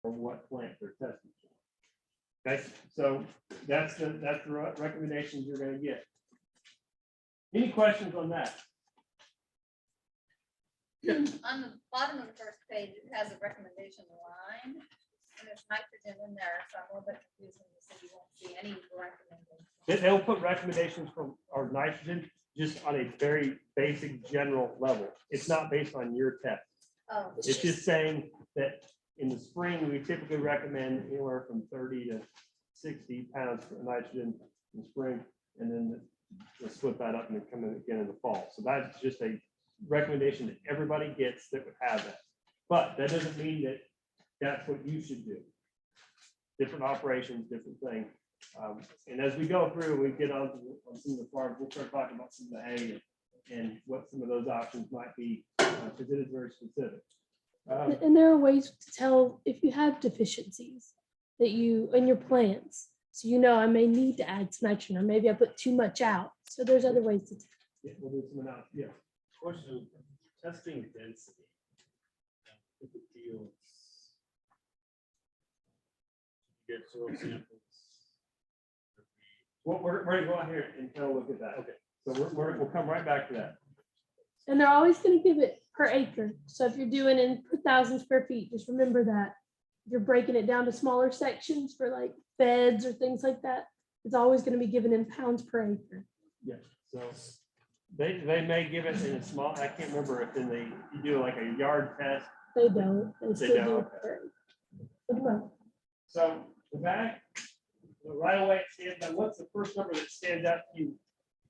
for what plant they're testing for. Okay, so that's the recommendations you're going to get. Any questions on that? On the bottom of the first page, it has a recommendation line, and there's nitrogen in there, so I'm a little bit confused when you said you won't see any recommendations. They'll put recommendations from our nitrogen just on a very basic general level. It's not based on your test. Oh, It's just saying that in the spring, we typically recommend anywhere from 30 to 60 pounds of nitrogen in spring, and then we'll split that up and then come in again in the fall. So that's just a recommendation that everybody gets that would have that. But that doesn't mean that that's what you should do. Different operations, different thing. And as we go through, we get on some of the farms, we'll start talking about some of the hay and what some of those options might be, because it is very specific. And there are ways to tell if you have deficiencies that you in your plants. So you know I may need to add some nitrogen, or maybe I put too much out. So there's other ways to tell. Yeah, we'll do some analysis. Yeah. Question, testing density. In the fields. Get soil samples. Well, we're going to go out here and kind of look at that. Okay. So we'll come right back to that. And they're always going to give it per acre. So if you're doing in per 1,000 square feet, just remember that. If you're breaking it down to smaller sections for like beds or things like that, it's always going to be given in pounds per acre. Yeah. So they may give it in a small, I can't remember if in the, you do like a yard test. They don't. They still do don't. it per acre. So the back, right away, it stands out. What's the first number that stands out to you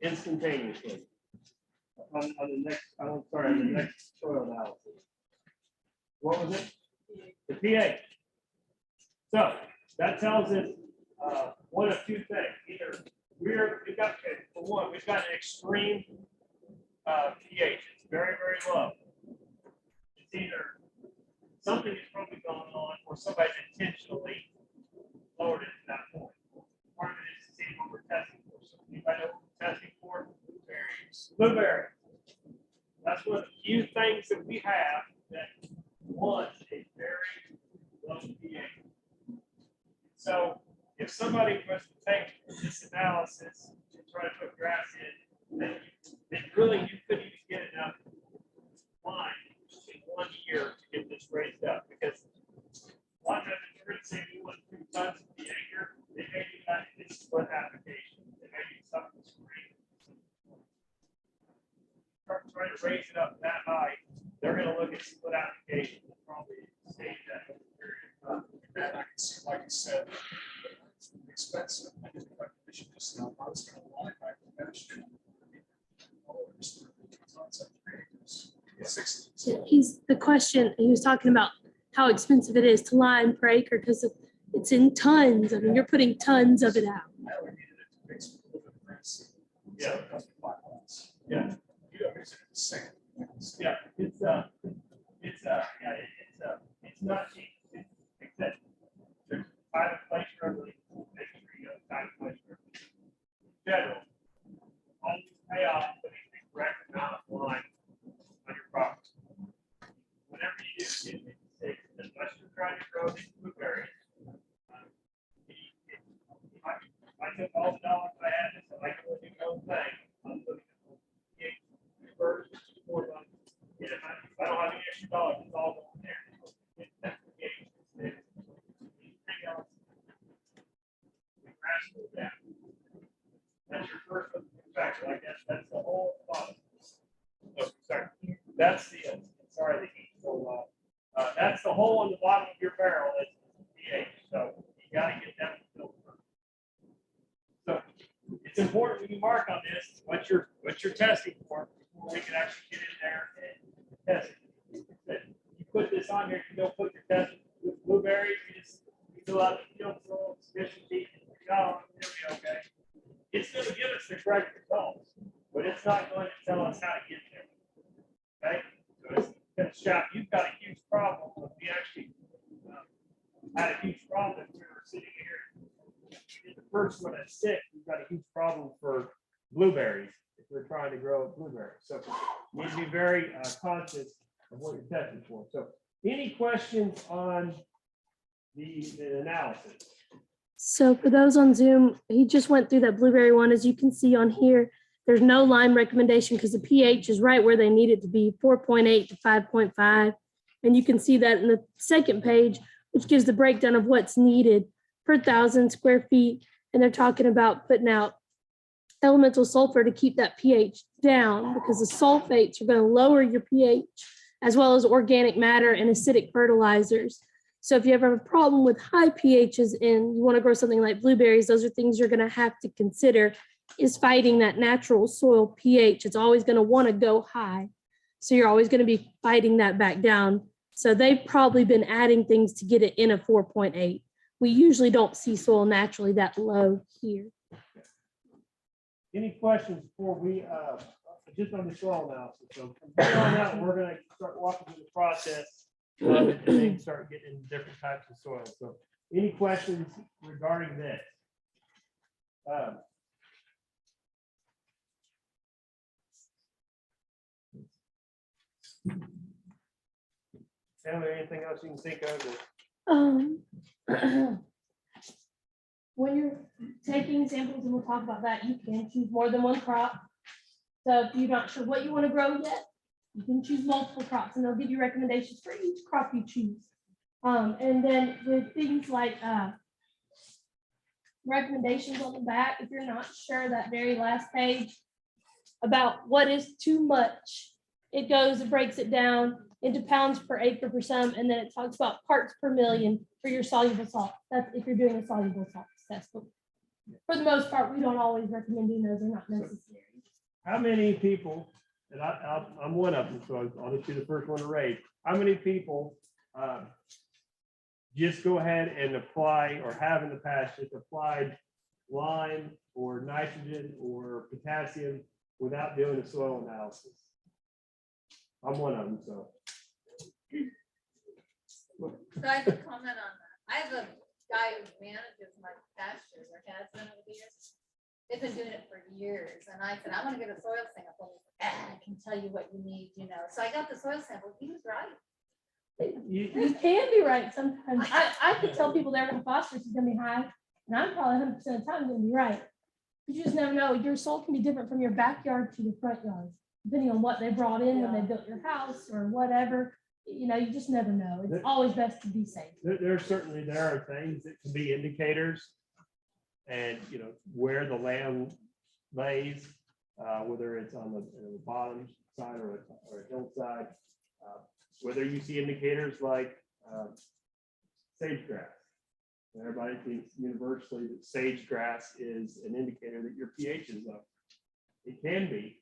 instantaneously? On the next, I'm sorry, on the next soil analysis. What was it? The pH. So that tells us one of two things. Either we've got, for one, we've got an extreme pH. It's very, very low. It's either something is probably going on, or somebody's intentionally lowered it to that point. Part of it is to see what we're testing for. So anybody know what we're testing for? Blueberries. Blueberries. That's one of the few things that we have that wants a very low pH. So if somebody was to take this analysis and try to put grass in, then really you couldn't even get enough line in 1 year to get this raised up, because a lot of times if you're going to say we want 2 tons of the acre, they may do that in this split application. They may do something screen. Trying to raise it up that high, they're going to look at split application and probably stage that period of time. That I can see, like you said, it's expensive. I did the recognition just now. I was going to line back the ministry. He's the question. He was talking about how expensive it is to line per acre because it's in tons. I mean, you're putting tons of it out. I only needed it to mix with a little bit of grass. Yeah. So it cost me $5. Yeah. You don't mix it in the sand. Yeah, it's not cheap. It's expensive. There's time and place for everything. Make sure you have time and place for everything. In general, always pay off putting the correct amount of line on your property. Whenever you do, unless you're trying to grow these blueberries, I took all the dollars I had and said I can only do my own thing. I'm looking at first, before if I don't have any extra dollars, it's all going there. That's your first factor, like that's the whole bottom. Oh, sorry. That's the sorry, the heat so low. That's the hole in the bottom of your barrel. That's pH. So you got to get that filled first. So it's important when you mark on this what you're testing for before we can actually get in there and test it. You put this on here, you don't put your test with blueberries, you fill out the field soil sufficiency, it'll be okay. It's going to give us the correct results, but it's not going to tell us how to get there. Okay? So it's going to shout, you've got a huge problem. We actually had a huge problem if we were sitting here. The first one at 6, we've got a huge problem for blueberries if we're trying to grow blueberries. So you need to be very conscious of what you're testing for. So any questions on the analysis. So for those on Zoom, he just went through that blueberry one. As you can see on here, there's no line recommendation because the pH is right where they need it to be, 4.8 to 5.5. And you can see that in the second page, which gives the breakdown of what's needed per 1,000 square feet. And they're talking about putting out elemental sulfur to keep that pH down because the sulfates are going to lower your pH, as well as organic matter and acidic fertilizers. So if you ever have a problem with high pHs and you want to grow something like blueberries, those are things you're going to have to consider, is fighting that natural soil pH. It's always going to want to go high. So you're always going to be fighting that back down. So they've probably been adding things to get it in a 4.8. We usually don't see soil naturally that low here. Any questions before we, just on the soil analysis? So from here on out, we're gonna start walking through the process of it and then start getting into different types of soil. So any questions regarding this? Emily, anything else you can think of? When you're taking samples, and we'll talk about that, you can choose more than one crop. So if you're not sure what you want to grow yet, you can choose multiple crops and they'll give you recommendations for each crop you choose. And then with things like recommendations on the back, if you're not sure, that very last page about what is too much, it breaks it down into pounds per acre for some, and then it talks about parts per million for your soluble salt. That's if you're doing a soluble salt test. But for the most part, we don't always recommend doing those. They're not necessary. How many people, and I'm one of them, so I'll just be the first one to raise. How many people just go ahead and apply, or have in the past just applied lime or nitrogen or potassium without doing a soil analysis? I'm one of them, so. So I have a comment on that. I have a guy who manages my pasture, or has been over the years. They've been doing it for years, and I said, I want to get a soil sample. I can tell you what you need, So I got the soil sample. He was right. You can be right sometimes. I could tell people they're going to phosphorus is going to be high, and I'm probably 100% of the time going to be right. You just never know. Your soil can be different from your backyard to your front yard, depending on what they brought in when they built your house or whatever. You just never know. It's always best to be safe. There are things that can be indicators, and where the land lays, whether it's on the bottom side or a hillside, whether you see indicators like sage grass. Everybody thinks universally that sage grass is an indicator that your pH is up. It can be.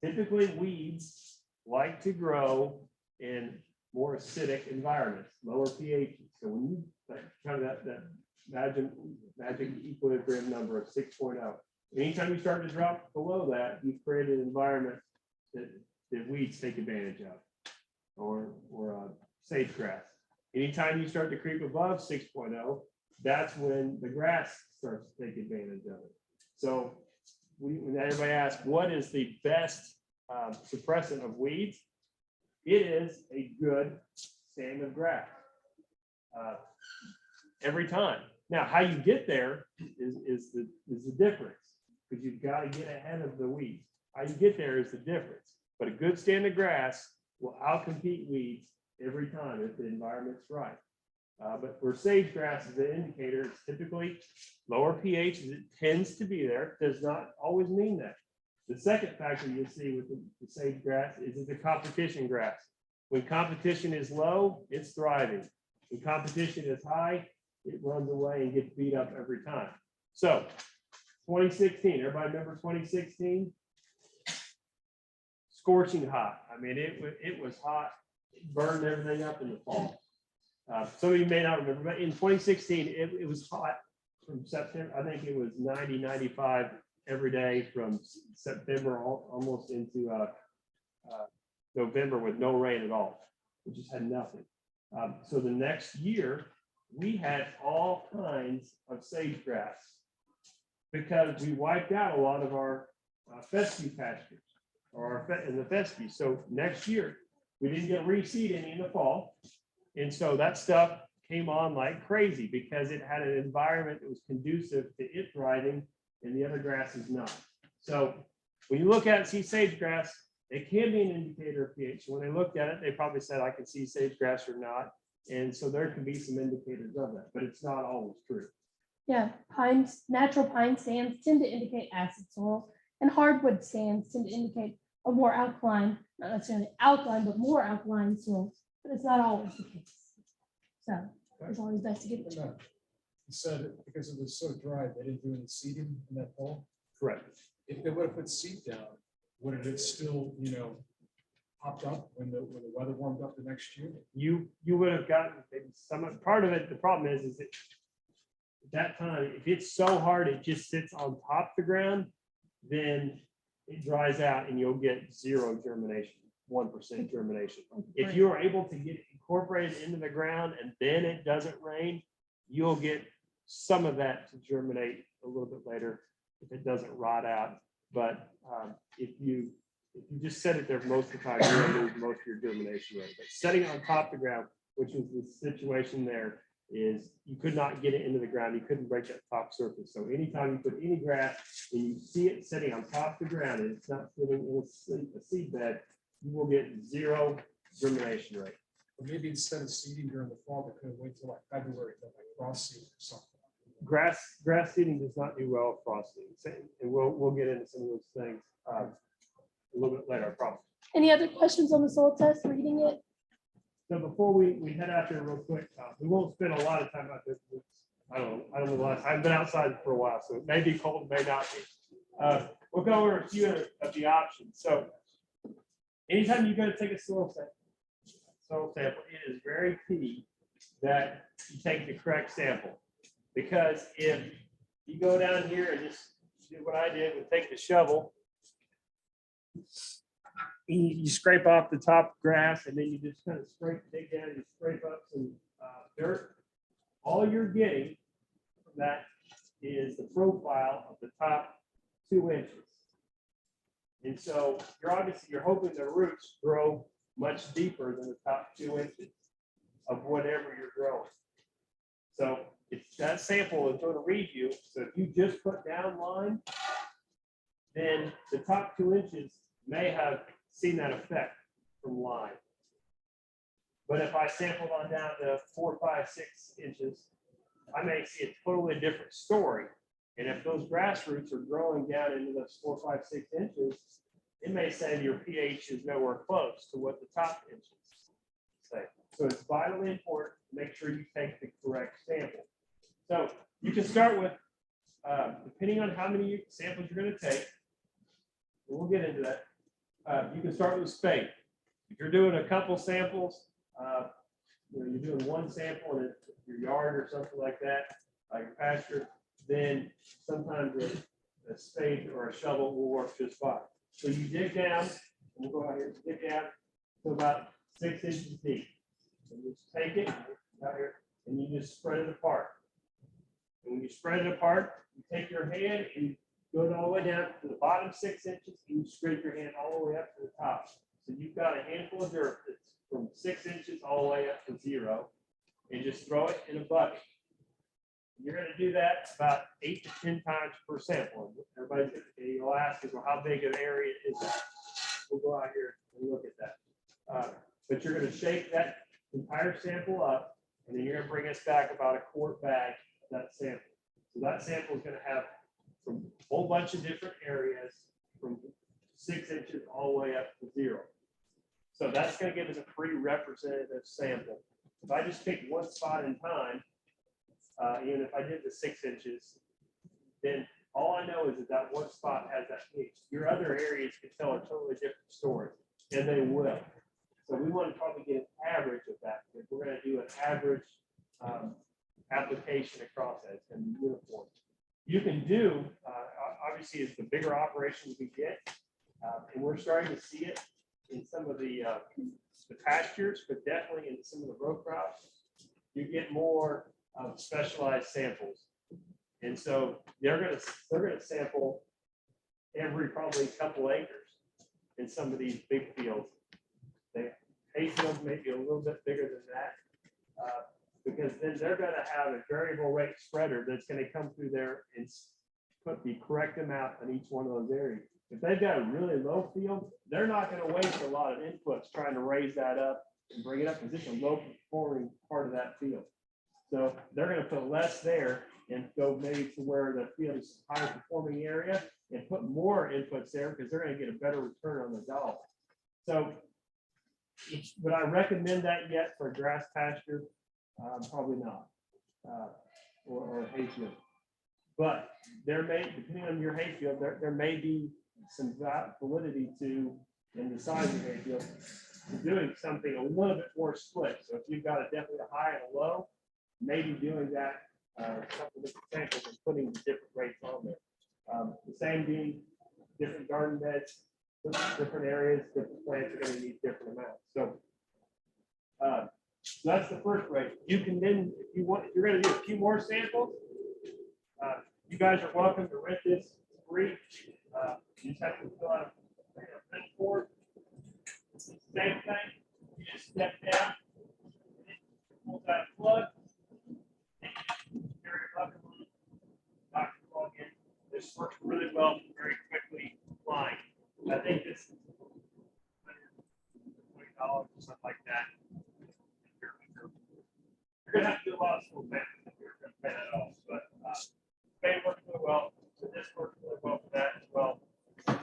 Typically, weeds like to grow in more acidic environments, lower pH. So when you kind of that magic equilibrium number of 6.0, anytime you start to drop below that, you've created an environment that weeds take advantage of, or sage grass. Anytime you start to creep above 6.0, that's when the grass starts to take advantage of it. So when everybody asks, what is the best suppressant of weeds? It is a good stand of grass every time. Now, how you get there is the difference, because you've got to get ahead of the weeds. How you get there is the difference. But a good stand of grass will outcompete weeds every time if the environment's right. But for sage grass as an indicator, it's typically lower pH, as it tends to be there. Does not always mean that. The second factor you'll see with the sage grass is it's a competition grass. When competition is low, it's thriving. When competition is high, it runs away and gets beat up every time. So 2016, everybody remember 2016? Scorching hot. I mean, it was hot. It burned everything up in the fall. Some of you may not remember, but in 2016, it was hot from September. I think it was 90, 95 every day from September almost into November with no rain at all. We just had nothing. So the next year, we had all kinds of sage grass because we wiped out a lot of our fescue pastures in the fescue. So next year, we didn't get reseed any in the fall. And so that stuff came on like crazy because it had an environment that was conducive to it thriving and the other grass is not. So when you look at it, see sagegrass, it can be an indicator of pH. When they looked at it, they probably said, I can see sagegrass or not. And so there can be some indicators of that, but it's not always true. Yeah, pines, natural pine sands tend to indicate acid soil, and hardwood sands tend to indicate a more alkaline, not necessarily alkaline, but more alkaline soil. But it's not always the case. So it's always best to get it. You said because it was so dry, they didn't do any seeding in that fall. Correct. If they would have put seed down, would it still, popped up when the weather warmed up the next year? You would have gotten maybe some part of it. The problem is that at that time, if it's so hard, it just sits on top of the ground, then it dries out and you'll get 0 germination, 1% germination. If you are able to get it incorporated into the ground and then it doesn't rain, you'll get some of that to germinate a little bit later if it doesn't rot out. But if you just set it there most of the time, you're gonna lose most of your germination rate. But setting it on top of the ground, which was the situation there, is you could not get it into the ground. You couldn't break that top surface. So anytime you put any grass and you see it sitting on top of the ground and it's not sitting in a seed bed, you will get 0 germination rate. Or maybe instead of seeding during the fall, they could have waited till like February, to like cross seed or something. Grass seeding does not do well with frost seeding, and we'll get into some of those things a little bit later, I promise. Any other questions on the soil test, reading it? So before we head out there real quick, we won't spend a lot of time out there. I don't know the last, I've been outside for a while, so it may be cold, may not be. We'll go over a few of the options. So anytime you're going to take a soil sample, it is very key that you take the correct sample. Because if you go down here and just do what I did, and take the shovel, you scrape off the top grass, and then you just kind of dig down and scrape up some dirt. All you're getting from that is the profile of the top 2 inches. And so you're hoping the roots grow much deeper than the top 2 inches of whatever you're growing. So that sample is going to read you. So if you just put down line, then the top 2 inches may have seen that effect from line. But if I sampled on down to 4, 5, 6 inches, I may see a totally different story. And if those grass roots are growing down into those 4, 5, 6 inches, it may say your pH is nowhere close to what the top inches say. So it's vitally important to make sure you take the correct sample. So you can start with, depending on how many samples you're going to take, and we'll get into that. You can start with a spade. If you're doing a couple samples, you're doing 1 sample in your yard or something like that, your pasture, then sometimes a spade or a shovel will work just fine. So you dig down, we'll go out here, dig down to about 6 inches deep. And you just take it out here and you just spread it apart. And when you spread it apart, you take your hand and you go all the way down to the bottom 6 inches, and you scrape your hand all the way up to the top. So you've got a handful of dirt that's from 6 inches all the way up to 0, and just throw it in a bucket. You're going to do that about 8 to 10 times per sample. Everybody's you'll ask us, well, how big an area is that? We'll go out here and look at that. But you're going to shake that entire sample up, and then you're going to bring us back about a quart bag of that sample. So that sample is going to have from a whole bunch of different areas from 6 inches all the way up to 0. So that's going to give us a pretty representative sample. If I just pick one spot in time, even if I did the 6 inches, then all I know is that one spot has that pH. Your other areas can tell a totally different story, and they will. So we want to probably get an average of that. If we're going to do an average application across that, it's going to be uniform. You can do, obviously, as the bigger operations we get, and we're starting to see it in some of the pastures, but definitely in some of the row crops, you get more specialized samples. And so they're going to sample every probably couple acres in some of these big fields. Hay fields may be a little bit bigger than that. because then they're gonna have a variable rate spreader that's gonna come through there and put the correct amount on each one of those areas. If they've got a really low field, they're not gonna waste a lot of inputs trying to raise that up and bring it up, because it's a low performing part of that field. So they're gonna put less there and go maybe to where the field is higher performing area and put more inputs there, because they're gonna get a better return on the dollar. So would I recommend that yet for grass pasture? Probably not, or hayfield. But there may, depending on your hayfield, there may be some validity to, in the size of the hayfield, to doing something a little bit more split. So if you've got definitely a high and a low, maybe doing that, something with samples and putting the different rates on there. The same being different garden beds, different areas, different plants are going to need different amounts. So that's the first rate. You can then, if you want, if you're going to do a few more samples, you guys are welcome to rent this free. You just have to fill out a print form. Same thing. You just step down, pull out a plug. This works really well, very quickly applying. I think this is $120 or something like that. You're gonna have to do a lot of school math if you're gonna pay that off, but Spain works really well. So this works really well for that as well. And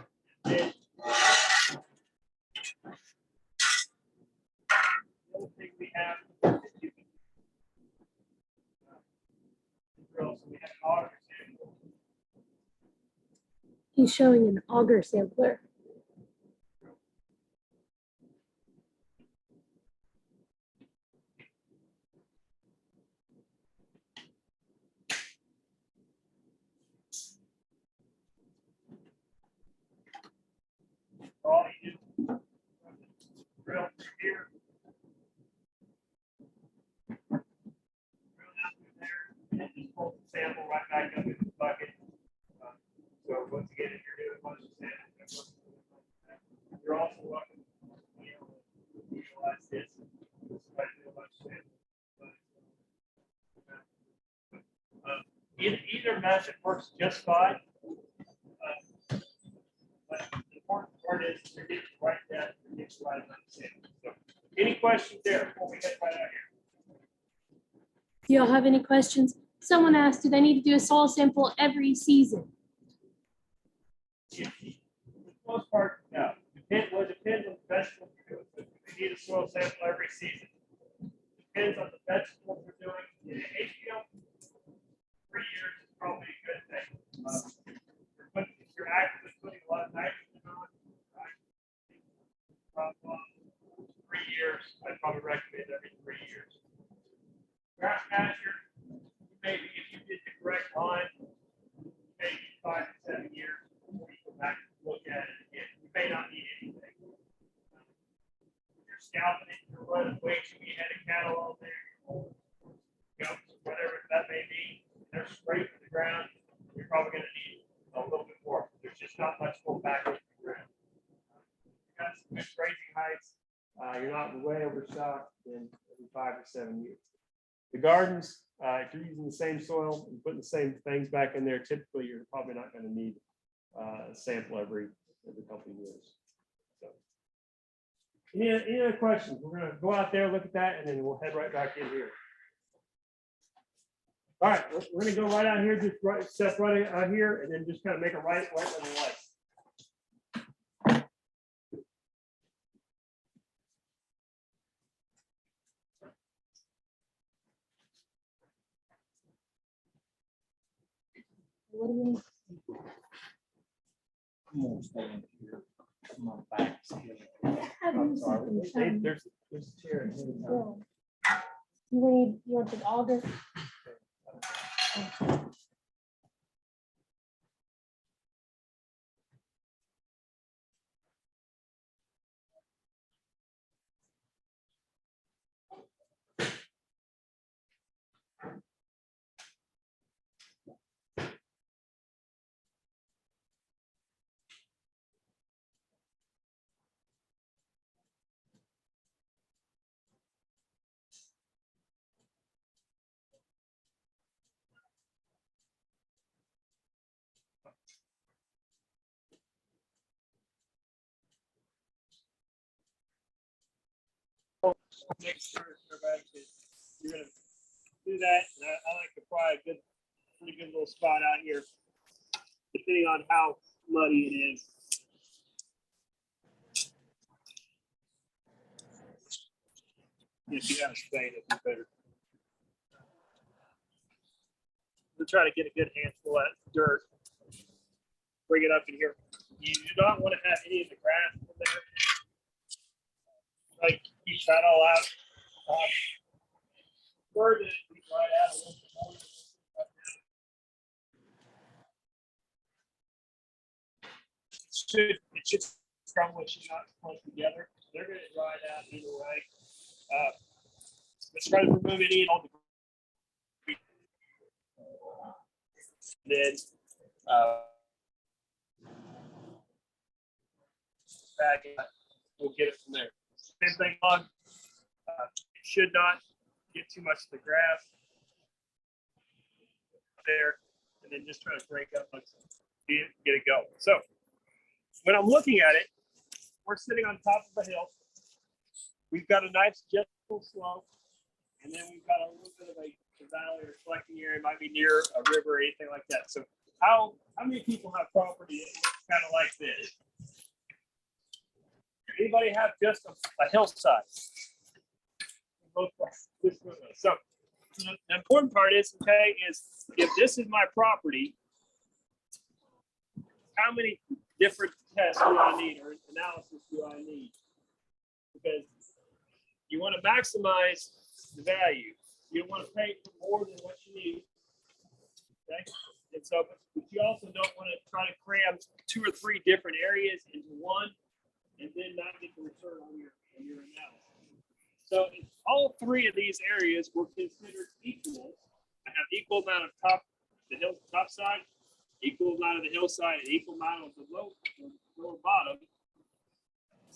then, the other thing we have is you can drill. So we have an auger sample. He's showing an auger sampler. All you do, drill through here. Drill out through there, and just pull the sample right back up in the bucket. So once again, if you're doing a bunch of samples, you're also welcome to utilize this. Either method works just fine. But the important part is to get the right depth and get the right amount of sample. So, any questions there before we get right out here? Do y'all have any questions? Someone asked, do they need to do a soil sample every season? Yeah. For the most part, no. Depends on the vegetables you're doing. So we need a soil sample every season. Depends on the vegetables we're doing. In a hayfield, 3 years is probably a good thing. If you're actively putting a lot of nitrogen on, right? From 3 years, I'd probably recommend every 3 years. Grass pasture, maybe if you did the correct line, maybe 5 to 7 years before you go back and look at it again. You may not need anything. If you're scalping it, you're running way too many head of cattle on there, goats, whatever that may be, they're scraping the ground, you're probably going to need a little bit more. There's just not much pull back into the ground. You got some good grazing heights. You're not way overstocked in every 5 to 7 years. The gardens, if you're using the same soil and putting the same things back in there, typically you're probably not going to need a sample every couple of years. So, any other questions? We're going to go out there, look at that, and then we'll head right back in here. All right, we're going to go right out here, just step right out here, and then just kind of make a right on the light. What do you mean? I'm gonna stay in here. I'm on back. I'm sorry. There's a chair. In here. You want the auger? make sure everybody can, you're gonna do that. And I like to probably a good, pretty good little spot out here, depending on how muddy it is. If you have a spade, it'd be better. We'll try to get a good handful of dirt. Bring it up in here. You do not want to have any of the grass in there. Like keep that all out. Further, we dry it out a little bit more. It should probably should not clump together. They're going to dry it out either way. Let's try to remove any and all the. Then back it, we'll get it from there. Same thing on. It should not get too much of the grass there, and then just try to break up like get it going. So when I'm looking at it, we're sitting on top of a hill. We've got a nice gentle slope, and then we've got a little bit of a valley or collecting area, might be near a river or anything like that. So how many people have property that looks kind of like this? Anybody have just a hillside? So the important part is, okay, is if this is my property, how many different tests do I need or analysis do I need? Because you want to maximize the value. You don't want to pay for more than what you need. Okay. And so, but you also don't want to try to cram 2 or 3 different areas into one and then not get the return on your analysis. So if all 3 of these areas were considered equal, I have equal amount of top side, equal amount of the hillside, and equal amount of the lower bottom,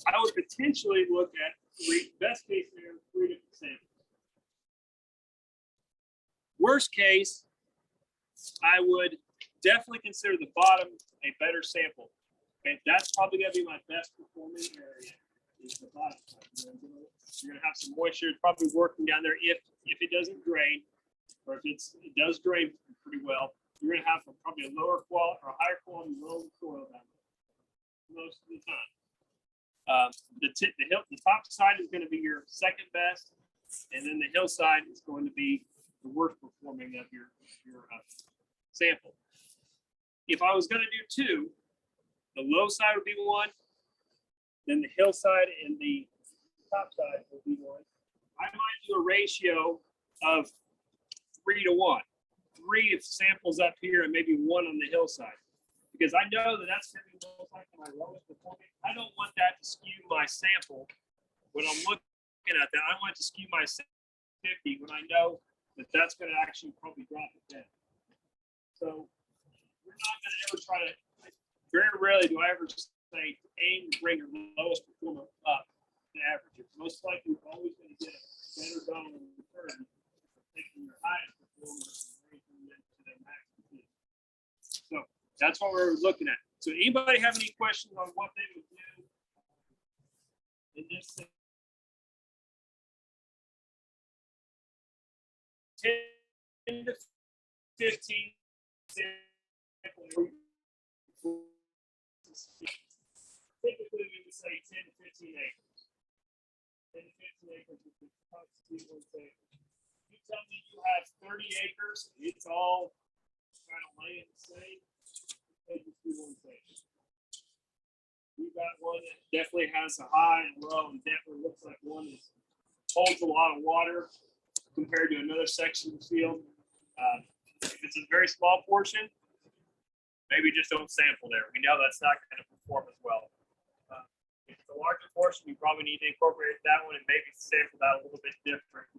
I would potentially look at 3, best case scenario, 3 different samples. Worst case, I would definitely consider the bottom a better sample. Okay, that's probably going to be my best performing area. Is the bottom. You're going to have some moisture. It's probably working down there if it doesn't drain, or if it does drain pretty well. You're going to have probably a lower quality or a higher quality loam soil down there most of the time. The top side is going to be your second best, and then the hillside is going to be the worst performing of your sample. If I was going to do 2, the low side would be 1, then the hillside and the top side would be 1. I might do a ratio of 3 to 1. 3 samples up here and maybe 1 on the hillside, because I know that that's going to be most likely my lowest performing. I don't want that to skew my sample when I'm looking at that. I want it to skew my 50 when I know that that's going to actually probably drop it down. So we're not going to ever try to, very rarely do I ever say aim to bring your lowest performer up to average. It's most likely you're always going to get a better dollar in return for taking your highest performer and raising them to their maximum. So that's what we're looking at. So anybody have any questions on what they would do in this thing? 10 to 15 typically we would say 10 to 15 acres. 10 to 15 acres would constitute 1 sample. You tell me you have 30 acres, it's all kind of laying the same, take it through 1 sample. We've got one that definitely has a high and low, and definitely looks like one that holds a lot of water compared to another section of the field. If it's a very small portion, maybe just don't sample there. We know that's not going to perform as well. If it's a larger portion, you probably need to incorporate that one and maybe sample that a little bit different.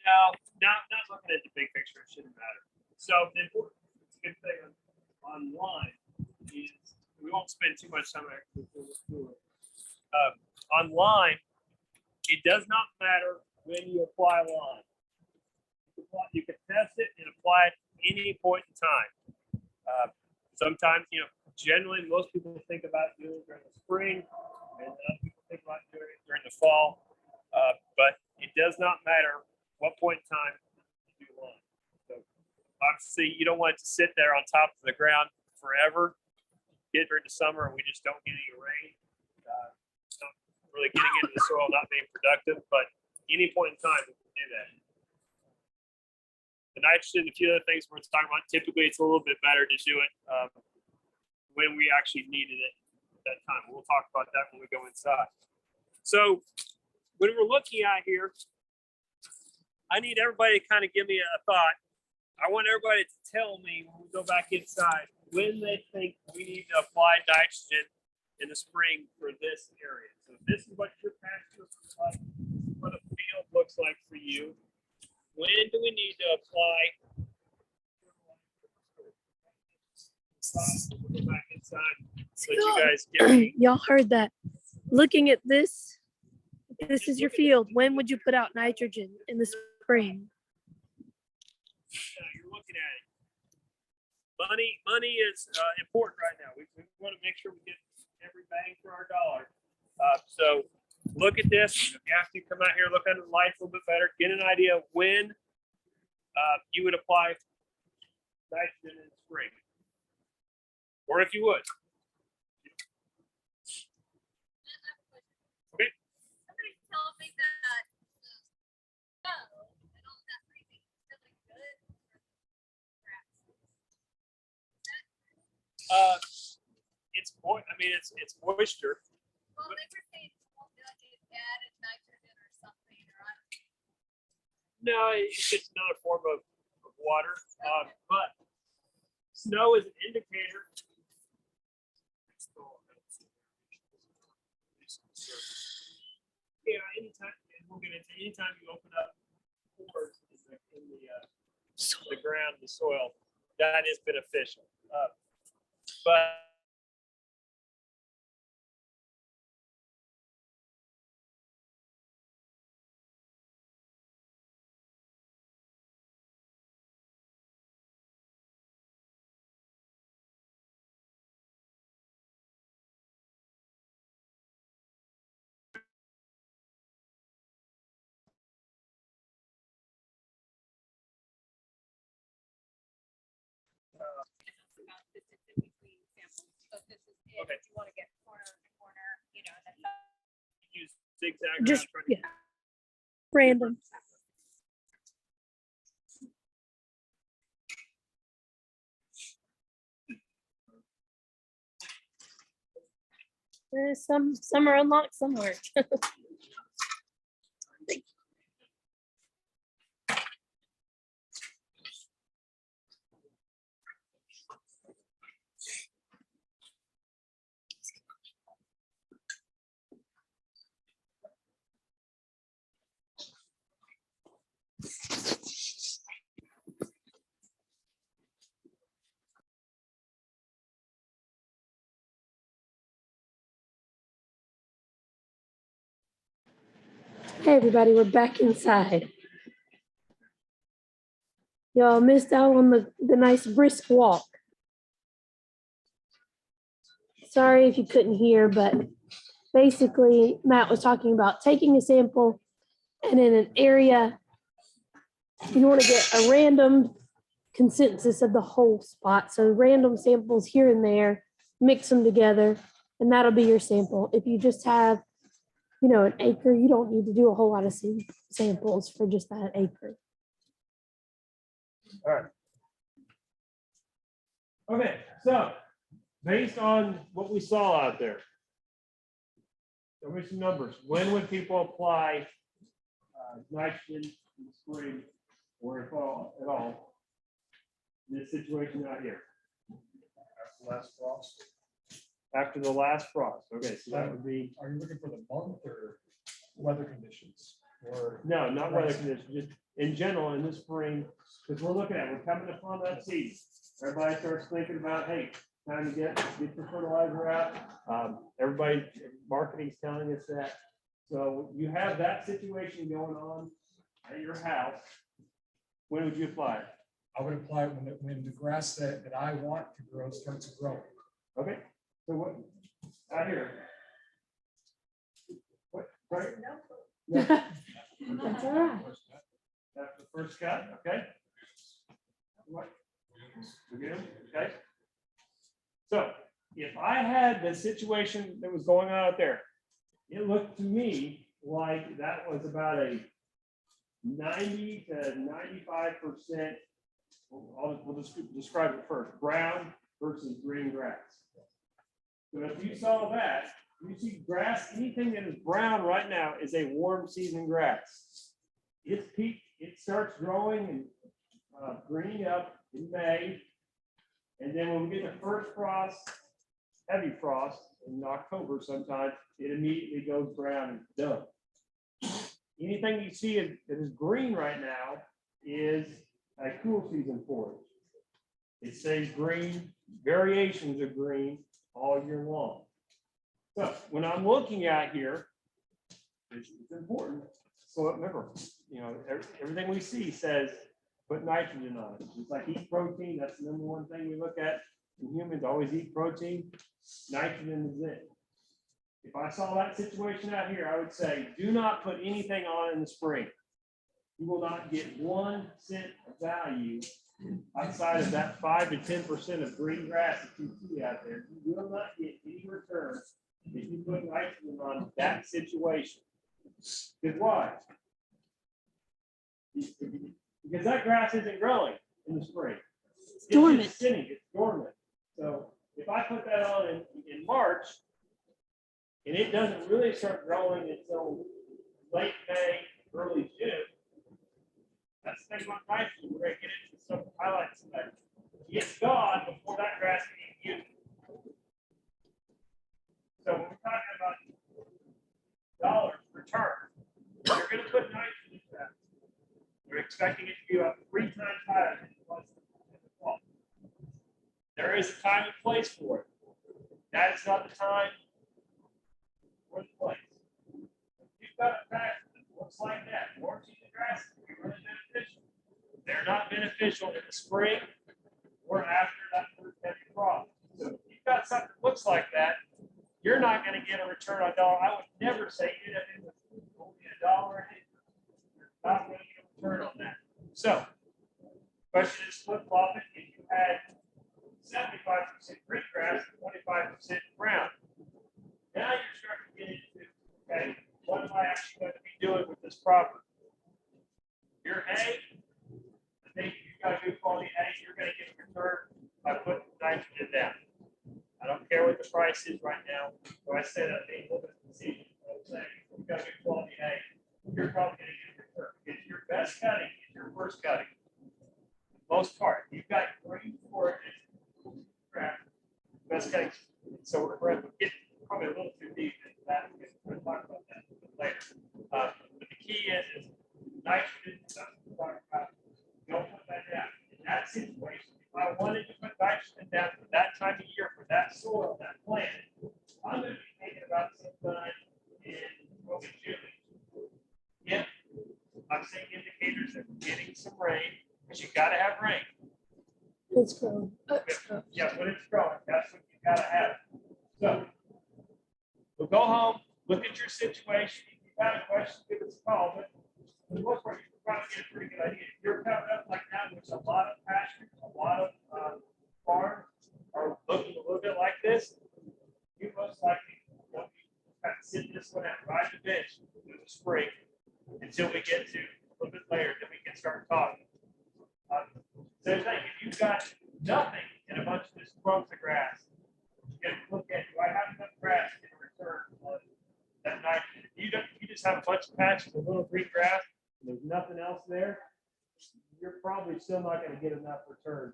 No, not looking at the big picture. It shouldn't matter. So the important good thing online is we won't spend too much time on it. Online, it does not matter when you apply lime. You can test it and apply it at any point in time. Sometimes, generally most people think about doing it during the spring, and other people think about doing it during the fall. But it does not matter what point in time you do lawn. So obviously, you don't want it to sit there on top of the ground forever. Get during the summer, and we just don't get any rain. It's not really getting into the soil, not being productive. But any point in time, we can do that. The nitrogen, a few other things we're talking about. Typically, it's a little bit better to do it when we actually needed it at that time. We'll talk about that when we go inside. So when we're looking at here, I need everybody to kind of give me a thought. I want everybody to tell me when we go back inside when they think we need to apply nitrogen in the spring for this area. So this is what your pasture looks like, what a field looks like for you. When do we need to apply? We'll go back inside so you guys get me. Y'all heard that. Looking at this is your field. When would you put out nitrogen in the spring? You're looking at it. Money is important right now. We want to make sure we get every bang for our dollar. So look at this. If you have to come out here, look under the lights a little bit better, get an idea of when you would apply nitrogen in the spring, or if you would. Okay. Somebody told me that snow and all that freezing is really good for grass. It's moisture. Well, they were saying it added nitrogen or something, or I don't know. No, it's just another form of water. But snow is an indicator. Yeah, anytime, and we'll get into anytime you open up pores in the ground, the soil, that is beneficial. But About distance in between samples. So this is it. Okay. If you want to get corner to corner, then use zigzag. Just around, trying to random. Some are unlocked, some aren't. Hey everybody, we're back inside. Y'all missed out on the nice brisk walk. Sorry if you couldn't hear, but basically Matt was talking about taking a sample and in an area, you want to get a random consensus of the whole spot. So random samples here and there, mix them together, and that'll be your sample. If you just have an acre, you don't need to do a whole lot of samples for just that acre. All right. Okay, so based on what we saw out there, show me some numbers. When would people apply nitrogen in the spring or in fall at all? In this situation out here. After the last frost. After the last frost. Okay, so that would be. Are you looking for the month or weather conditions? Or No, not weather conditions, just in general in the spring, because we're coming upon that season. Everybody starts thinking about, hey, time to get the fertilizer out. Everybody, marketing's telling us that. So you have that situation going on at your house. When would you apply it? I would apply it when the grass that I want to grow starts to grow. Okay, so what, out here? What, right? That's all right. That's the first cut, okay? What? Again, okay? So if I had the situation that was going on out there, it looked to me like that was about a 90 to 95%. We'll just describe it first, brown versus green grass. So if you saw that, you see grass, anything that is brown right now is a warm season grass. It's peak, it starts growing and greening up in May. And then when we get the first frost, heavy frost in October sometimes, it immediately goes brown and done. Anything you see that is green right now is a cool season forage. It stays green, variations of green all year long. So when I'm looking at here, it's important. So remember, you know, everything we see says put nitrogen on it. It's like eat protein. That's the number one thing we look at in humans. Always eat protein. Nitrogen is it. If I saw that situation out here, I would say do not put anything on in the spring. You will not get 1 cent of value outside of that 5 to 10% of green grass that you see out there. You will not get any return if you put nitrogen on that situation. Because why? Because that grass isn't growing in the spring. It's dormant. just sitting, it's dormant. So if I put that on in March, and it doesn't really start growing until late May, early June, that's the thing about nitrogen. We're going to get into some highlights of that. It's gone before that grass can even use it. So when we're talking about dollars return, you're going to put nitrogen in that. We're expecting it to be about 3 times higher than it was in the fall. There is a time and place for it. That is not the time or the place. If you've got a patch that looks like that, or season grasses can be really beneficial. They're not beneficial in the spring or after that first heavy frost. So if you've got something that looks like that, you're not going to get a return on dollar. I would never say you know, only $1 an acre. You're not going to get a return on that. So, question is flip flop it. If you had 75% green grass and 25% brown, now you're starting to get into, okay, what am I actually going to be doing with this property? Your hay, I think you've got good quality hay, you're going to get a return by putting nitrogen down. I don't care what the price is right now. So I said that they look at the season. I'm saying you've got good quality hay, you're probably going to get a return. It's your best cutting, it's your worst cutting. Most part, you've got green forages, best cutting. So we're going to get probably a little too deep into that. We'll talk about that later. But the key is nitrogen. Don't put that down. In that situation, if I wanted to put nitrogen down for that time of year, for that soil, that plant, I'm going to be thinking about sometime in probably June. If I'm seeing indicators that we're getting some rain, because you got to have rain. It's growing. Yeah, when it's growing, that's what you got to have. So we'll go home, look at your situation. If you've got a question, give us a call. But for the most part, you can probably get a pretty good idea. If you're coming up like now, there's a lot of pastures, a lot of farms are looking a little bit like this. You most likely won't be kind of sit this one out, ride the bench in the spring until we get to a little bit later, then we can start talking. So if you've got nothing in a bunch of this clumps of grass, you got to look at, do I have enough grass in return on that nitrogen? If you just have a bunch of patches of little green grass, and there's nothing else there, you're probably still not going to get enough return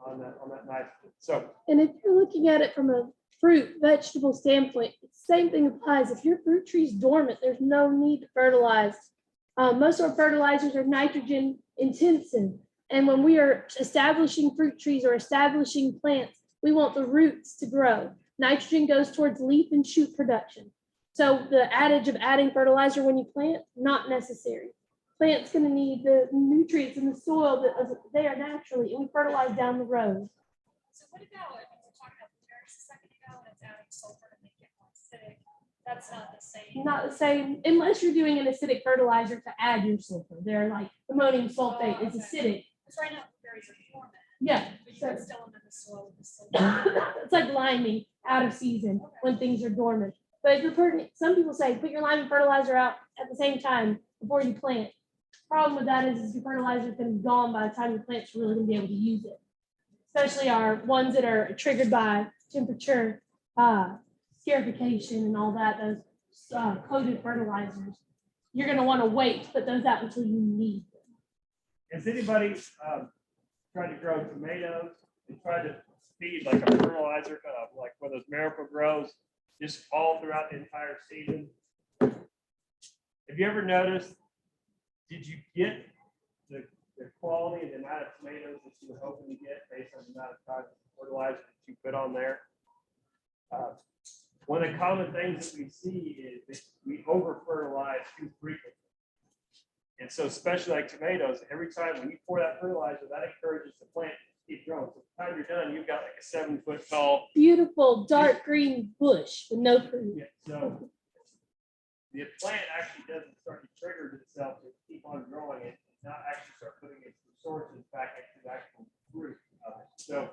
on that nitrogen. So, And if you're looking at it from a fruit, vegetable standpoint, the same thing applies. If your fruit tree is dormant, there's no need to fertilize. Most of our fertilizers are nitrogen intensive. And when we are establishing fruit trees or establishing plants, we want the roots to grow. Nitrogen goes towards leaf and shoot production. So the adage of adding fertilizer when you plant, not necessary. plant's gonna need the nutrients in the soil that is there naturally, and we fertilize down the road. So what about, if we're talking about parents a second ago, and it's adding sulfur to make it more acidic, that's not the same. Not the same, unless you're doing an acidic fertilizer to add your sulfur. They're like ammonium sulfate is acidic. Because right now, berries are dormant, Yeah, but you so can still them in the soil with the sulfur. it's like liming out of season when things are dormant. But if you're putting, some people say, put your lime and fertilizer out at the same time before you plant. Problem with that is your fertilizer is gonna be gone by the time your plant's really gonna be able to use it. Especially our ones that are triggered by temperature, scarification and all that, those coated fertilizers. You're gonna wanna wait to put those out until you need them. Has anybody tried to grow tomatoes and tried to feed like a fertilizer, like where those Miracle grows, just all throughout the entire season? Have you ever noticed, did you get the quality and the amount of tomatoes that you were hoping to get based on the amount of time fertilizer that you put on there? One of the common things that we see is that we over fertilize too frequently. And so especially like tomatoes, every time when you pour that fertilizer, that encourages the plant to keep growing. So by the time you're done, you've got like a 7-foot tall. Beautiful dark green bush with no fruit. Yeah, so the plant actually doesn't start to trigger itself to keep on growing it, and not actually start putting its resources back into the actual fruit of it. So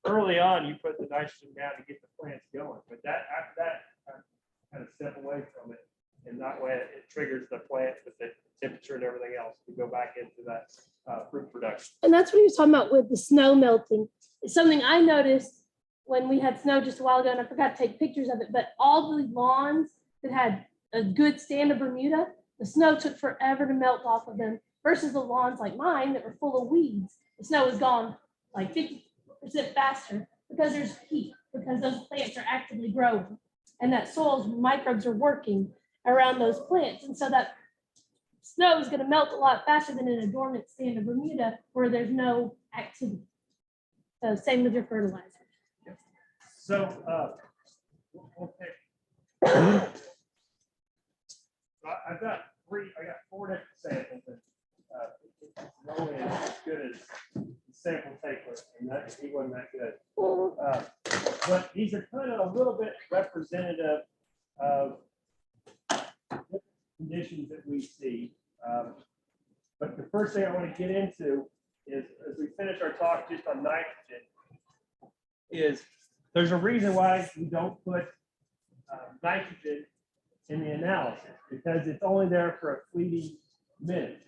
early on, you put the nitrogen down to get the plants going, but that after that, kind of step away from it, and that way it triggers the plant with the temperature and everything else to go back into that fruit production. And that's what he was talking about with the snow melting. It's something I noticed when we had snow just a while ago, and I forgot to take pictures of it, but all the lawns that had a good stand of Bermuda, the snow took forever to melt off of them versus the lawns like mine that were full of weeds. The snow was gone like 50% faster because there's heat, because those plants are actively growing and that soil's microbes are working around those plants. And so that snow is going to melt a lot faster than in a dormant stand of Bermuda where there's no activity. So same with your fertilizer. So, okay. So I've got 4 different samples, and it's no way as good as the sample taker, and that he wasn't that good. But these are kind of a little bit representative of conditions that we see. But the first thing I want to get into is, as we finish our talk just on nitrogen, is there's a reason why we don't put nitrogen in the analysis, because it's only there for a fleeting minute.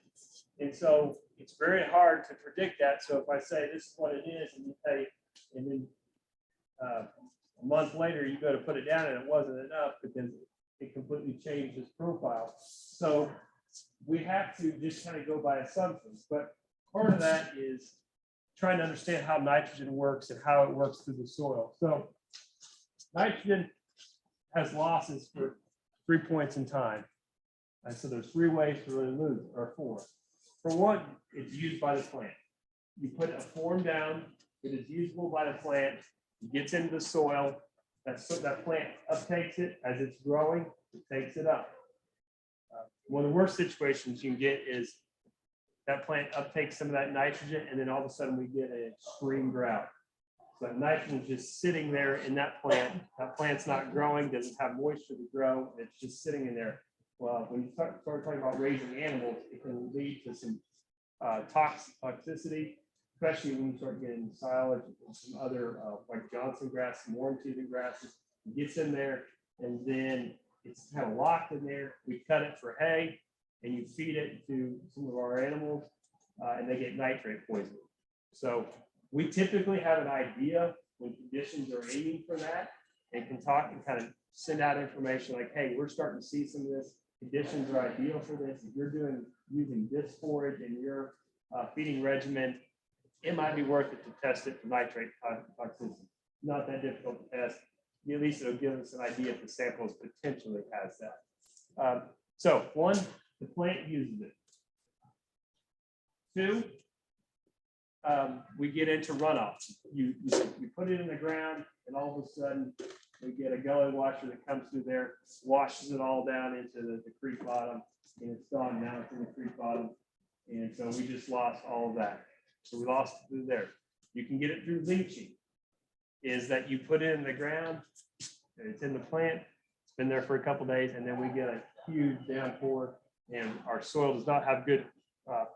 And so it's very hard to predict that. So if I say this is what it is, and you pay, and then a month later you go to put it down and it wasn't enough because it completely changed its profile. So we have to just kind of go by assumptions. But part of that is trying to understand how nitrogen works and how it works through the soil. So nitrogen has losses for 3 points in time. And so there's 3 ways to really lose, or 4. For one, it's used by the plant. You put a form down, it is usable by the plant, it gets into the soil, that plant uptakes it as it's growing, it takes it up. One of the worst situations you can get is that plant uptakes some of that nitrogen, and then all of a sudden we get an extreme drought. So that nitrogen is just sitting there in that plant. That plant's not growing, doesn't have moisture to grow. It's just sitting in there. Well, when you start talking about raising animals, it can lead to some toxicity, especially when you start getting silage and some other like Johnson grass, some warm-season grasses. It gets in there, and then it's kind of locked in there. We cut it for hay, and you feed it to some of our animals, and they get nitrate poisoning. So we typically have an idea when conditions are aiming for that, and can talk and kind of send out information like, hey, we're starting to see some of this. Conditions are ideal for this. If you're using this forage in your feeding regimen, it might be worth it to test it for nitrate toxicity. Not that difficult to test. At least it'll give us an idea if the sample potentially has that. So 1, the plant uses it. 2, we get into runoff. You put it in the ground, and all of a sudden We get a gully washer that comes through there, washes it all down into the creek bottom, and it's gone now, it's in the creek bottom. And so we just lost all of that. So we lost it through there. You can get it through leaching, is that you put it in the ground, it's in the plant, it's been there for a couple days, and then we get a huge downpour, and our soil does not have good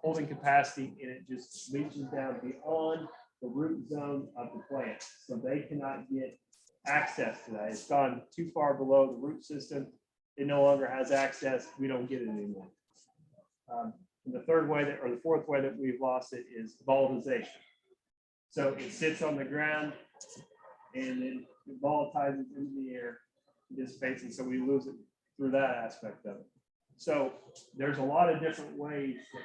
holding capacity, and it just leaches down beyond the root zone of the plant. So they cannot get access to that. It's gone too far below the root system. It no longer has access. We don't get it anymore. And the third way that, or the fourth way that we've lost it is volatilization. So it sits on the ground and then it volatilizes into the air, dissipates, and so we lose it through that aspect of it. So there's a lot of different ways that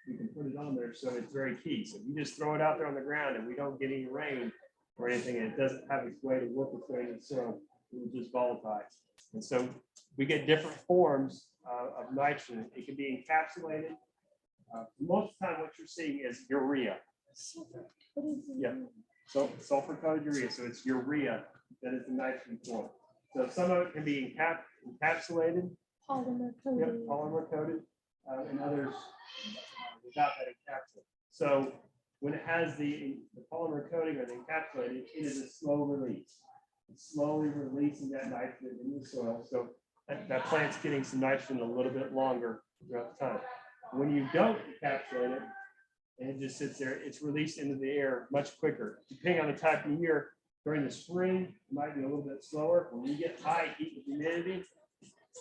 we can put it on there. So it's very key. So you just throw it out there on the ground and we don't get any rain or anything, and it doesn't have its way to work its way in the soil, it will just volatilize. And so we get different forms of nitrogen. It can be encapsulated. Most of the time what you're seeing is urea. Yeah. So sulfur coated urea. So it's urea that is the nitrogen form. So some of it can be encapsulated. Polymer Yep, coating. polymer coated, and others without that encapsulate. So when it has the polymer coating or the encapsulated, it is a slow release. It's slowly releasing that nitrogen in the soil. So that plant's getting some nitrogen a little bit longer throughout the time. When you don't encapsulate it and it just sits there, it's released into the air much quicker. Depending on the type of year, during the spring, it might be a little bit slower. When you get high heat and humidity,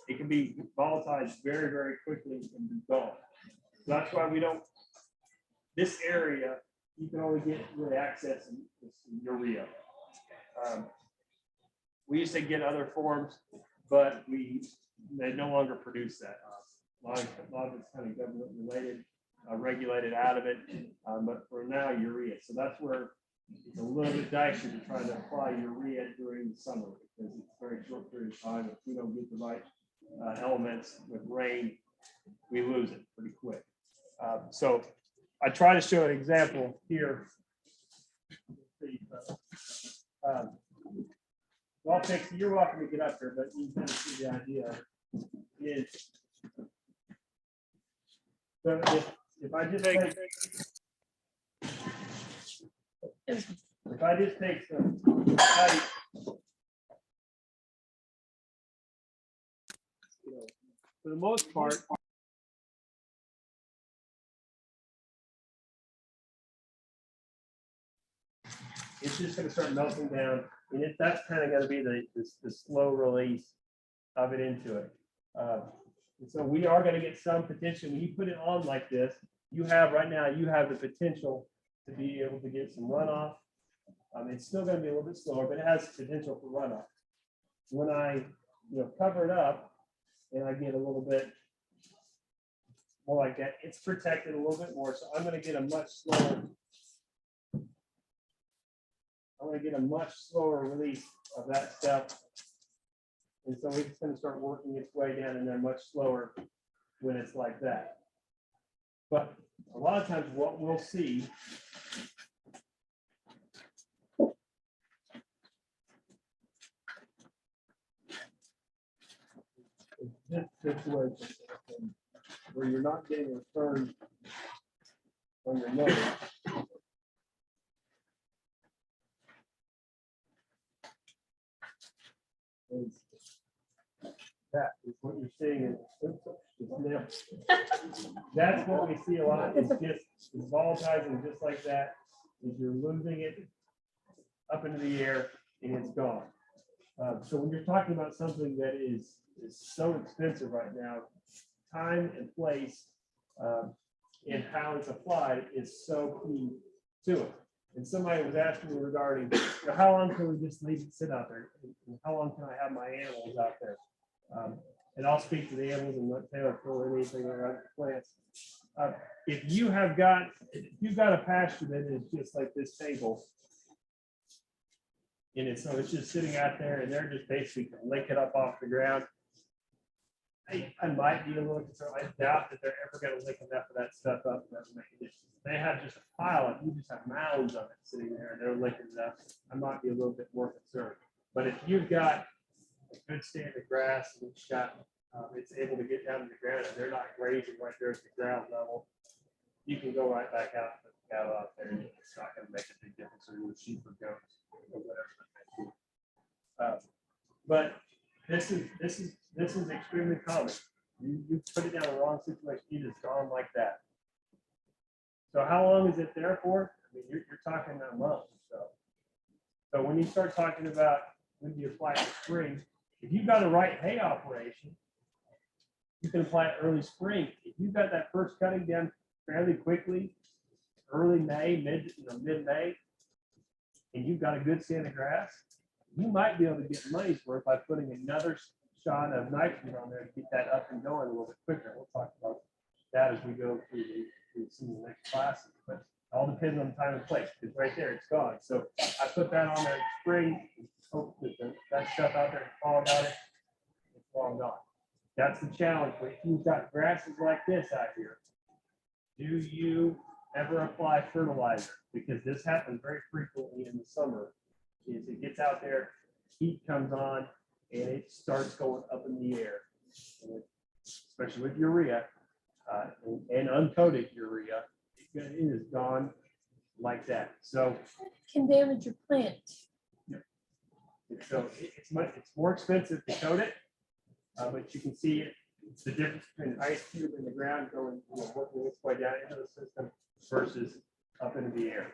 it can be volatilized very, very quickly and be gone. So that's why we don't, this area, you can only get really access in urea. We used to get other forms, but they no longer produce that. A lot of it's kind of government related, regulated out of it, but for now urea. So that's where it's a little bit dicey to try to apply urea during the summer because it's a very short period of time. If we don't get the right elements with rain, we lose it pretty quick. So I try to show an example here. Well, Pixie, you're welcome to get up here, but you kind of see the idea is. So if I just take, some height, for the most part, it's just going to start melting down, and that's kind of going to be the slow release of it into it. And so we are going to get some potential. When you put it on like this, you have right now, you have the potential to be able to get some runoff. It's still going to be a little bit slower, but it has potential for runoff. When I cover it up and I get a little bit more like that, it's protected a little bit more. So I'm going to get a much slower release of that stuff. And so it's going to start working its way down in there much slower when it's like that. But a lot of times what we'll see is this situation where you're not getting a return on your money. That is what you're seeing. That's what we see a lot. It's volatilizing just like that. Is you're losing it up into the air and it's gone. So when you're talking about something that is so expensive right now, time and place and how it's applied is so key to it. And somebody was asking me regarding how long can we just leave it sit out there? And how long can I have my animals out there? And I'll speak to the animals and let Taylor fill in anything around the plants. If you've got a pasture that is just like this table, and so it's just sitting out there and they're just basically licking up off the ground, I might be a little concerned. I doubt that they're ever going to lick enough of that stuff up. They have just a pile of, you just have mounds of it sitting there and they're licking it up. I might be a little bit more concerned. But if you've got a good stand of grass and it's got, it's able to get down to the ground and they're not grazing right there at the ground level, you can go right back out and put the cattle out there, and it's not gonna make a big difference or your sheep or goats or whatever. it may be. But this is extremely common. You put it down in the wrong situation, it is gone like that. So how long is it there for? I mean, you're talking a month or so. So when you start talking about when you apply it in spring, if you've got a right hay operation, you can apply it early spring. If you've got that first cutting done fairly quickly, early May, mid-May, and you've got a good stand of grass, you might be able to get money's worth by putting another shot of nitrogen on there to get that up and going a little bit quicker. We'll talk about that as we go through the next classes, but it all depends on the time and place, because right there, it's gone. So I put that on there in spring, hope that that stuff out there, all about it, it's long gone. That's the challenge. But if you've got grasses like this out here, do you ever apply fertilizer? Because this happens very frequently in the summer. Is it gets out there, heat comes on, and it starts going up in the air, especially with urea and uncoated urea. It is gone like that. So Can damage your plant. it's more expensive to coat it, but you can see it. It's the difference between an ice cube in the ground going, working its way down into the system versus up into the air.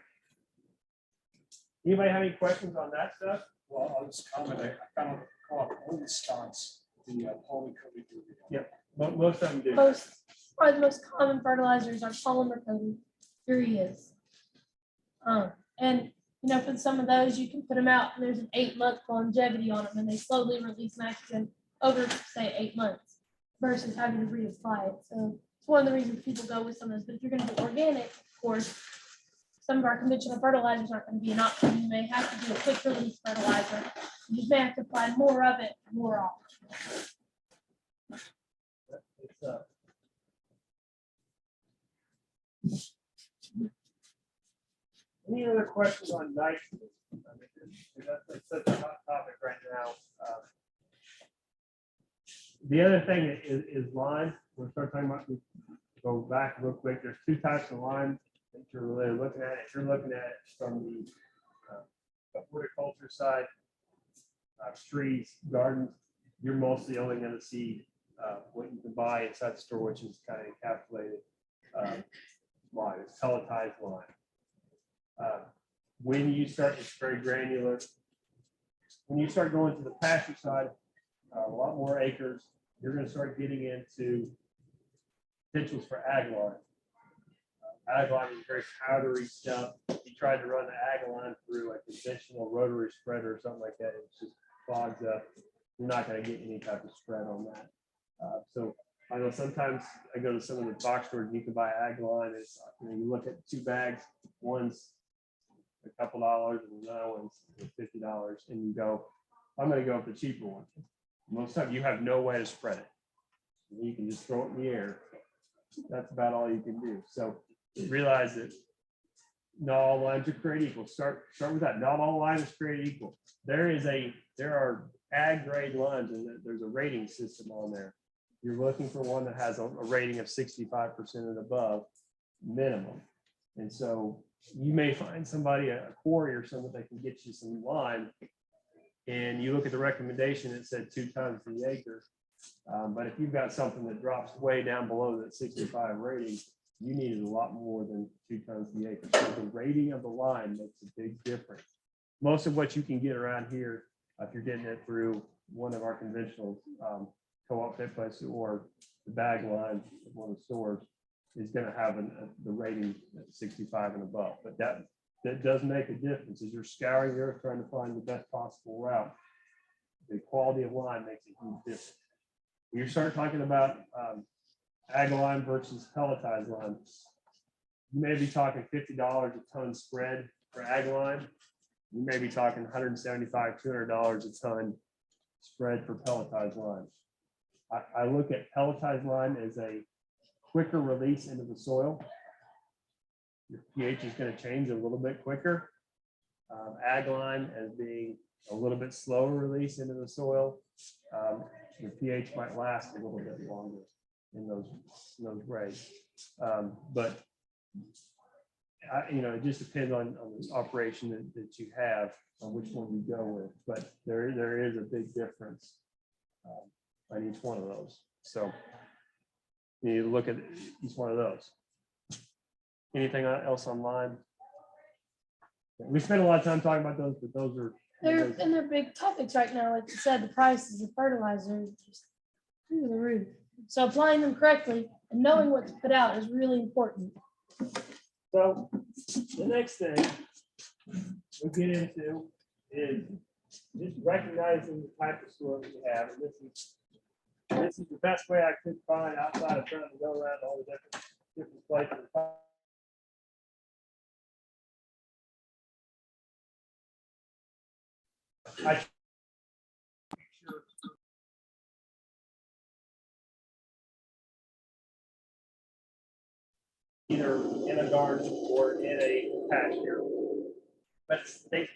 Anybody have any questions on that stuff? Well, I'll just comment, I found called only starts the polycoated urea. Most of them do. Probably the most common fertilizers are polymer coated ureas. And for some of those, you can put them out and there's an 8-month longevity on them, and they slowly release nitrogen over, say, 8 months versus having to reapply it. So it's one of the reasons people go with some of those. But if you're going to do organic, of course, some of our conventional fertilizers aren't going to be an option. You may have to do a quick release fertilizer. You just may have to apply more of it more often. Any other questions on nitrogen? I mean, that's such a hot topic right now. The other thing is lime. We'll start talking about, go back real quick. There's 2 types of lime that you're really looking at. If you're looking at it from the horticulture side, trees, gardens, you're mostly only going to see what you can buy inside the store, which is kind of encapsulated lime. It's pelletized lime. When you start, it's very granular. When you start going to the pasture side, a lot more acres, you're going to start getting into potentials for ag lime. Ag lime is very powdery stuff. If you tried to run the ag lime through a conventional rotary spreader or something like that, it just clogs up. You're not going to get any type of spread on that. So I know sometimes I go to some of the box stores and you can buy ag lime. It's, you look at 2 bags, one's a couple dollars and another one's $50, and you go, I'm going to go with the cheaper one. Most of you have no way to spread it. You can just throw it in the air. That's about all you can do. So realize that not all limes are created equal. Start with that. Not all limes are created equal. There are ag grade limes, and there's a rating system on there. You're looking for one that has a rating of 65% and above minimum. And so you may find somebody, a quarry or someone that can get you some lime, and you look at the recommendation, it said 2 tons per acre. But if you've got something that drops way down below that 65 rating, you needed a lot more than 2 tons per acre. So the rating of the lime makes a big difference. Most of what you can get around here, if you're getting it through one of our conventional co-op pit places or the bag lime at one of the stores, is going to have the rating at 65 and above. But that does make a difference as you're scouring the earth trying to find the best possible route. The quality of lime makes a huge difference. When you start talking about ag lime versus pelletized lime, you may be talking $50 a ton spread for ag lime. You may be talking $175, $200 a ton spread for pelletized lime. I look at pelletized lime as a quicker release into the soil. Your pH is going to change a little bit quicker. Ag lime as being a little bit slower release into the soil. The pH might last a little bit longer in those rays. But it just depends on the operation that you have, on which one you go with. But there is a big difference on each one of those. So you need to look at each one of those. Anything else on lime? We spent a lot of time talking about those, but those are. They're big topics right now. Like you said, the prices of fertilizer is just through the roof. So applying them correctly and knowing what to put out is really important. So the next thing we get into is just recognizing the type of soil that you have. And this is the best way I could find outside of trying to go around all the different places. I either in a garden or in a pasture, but they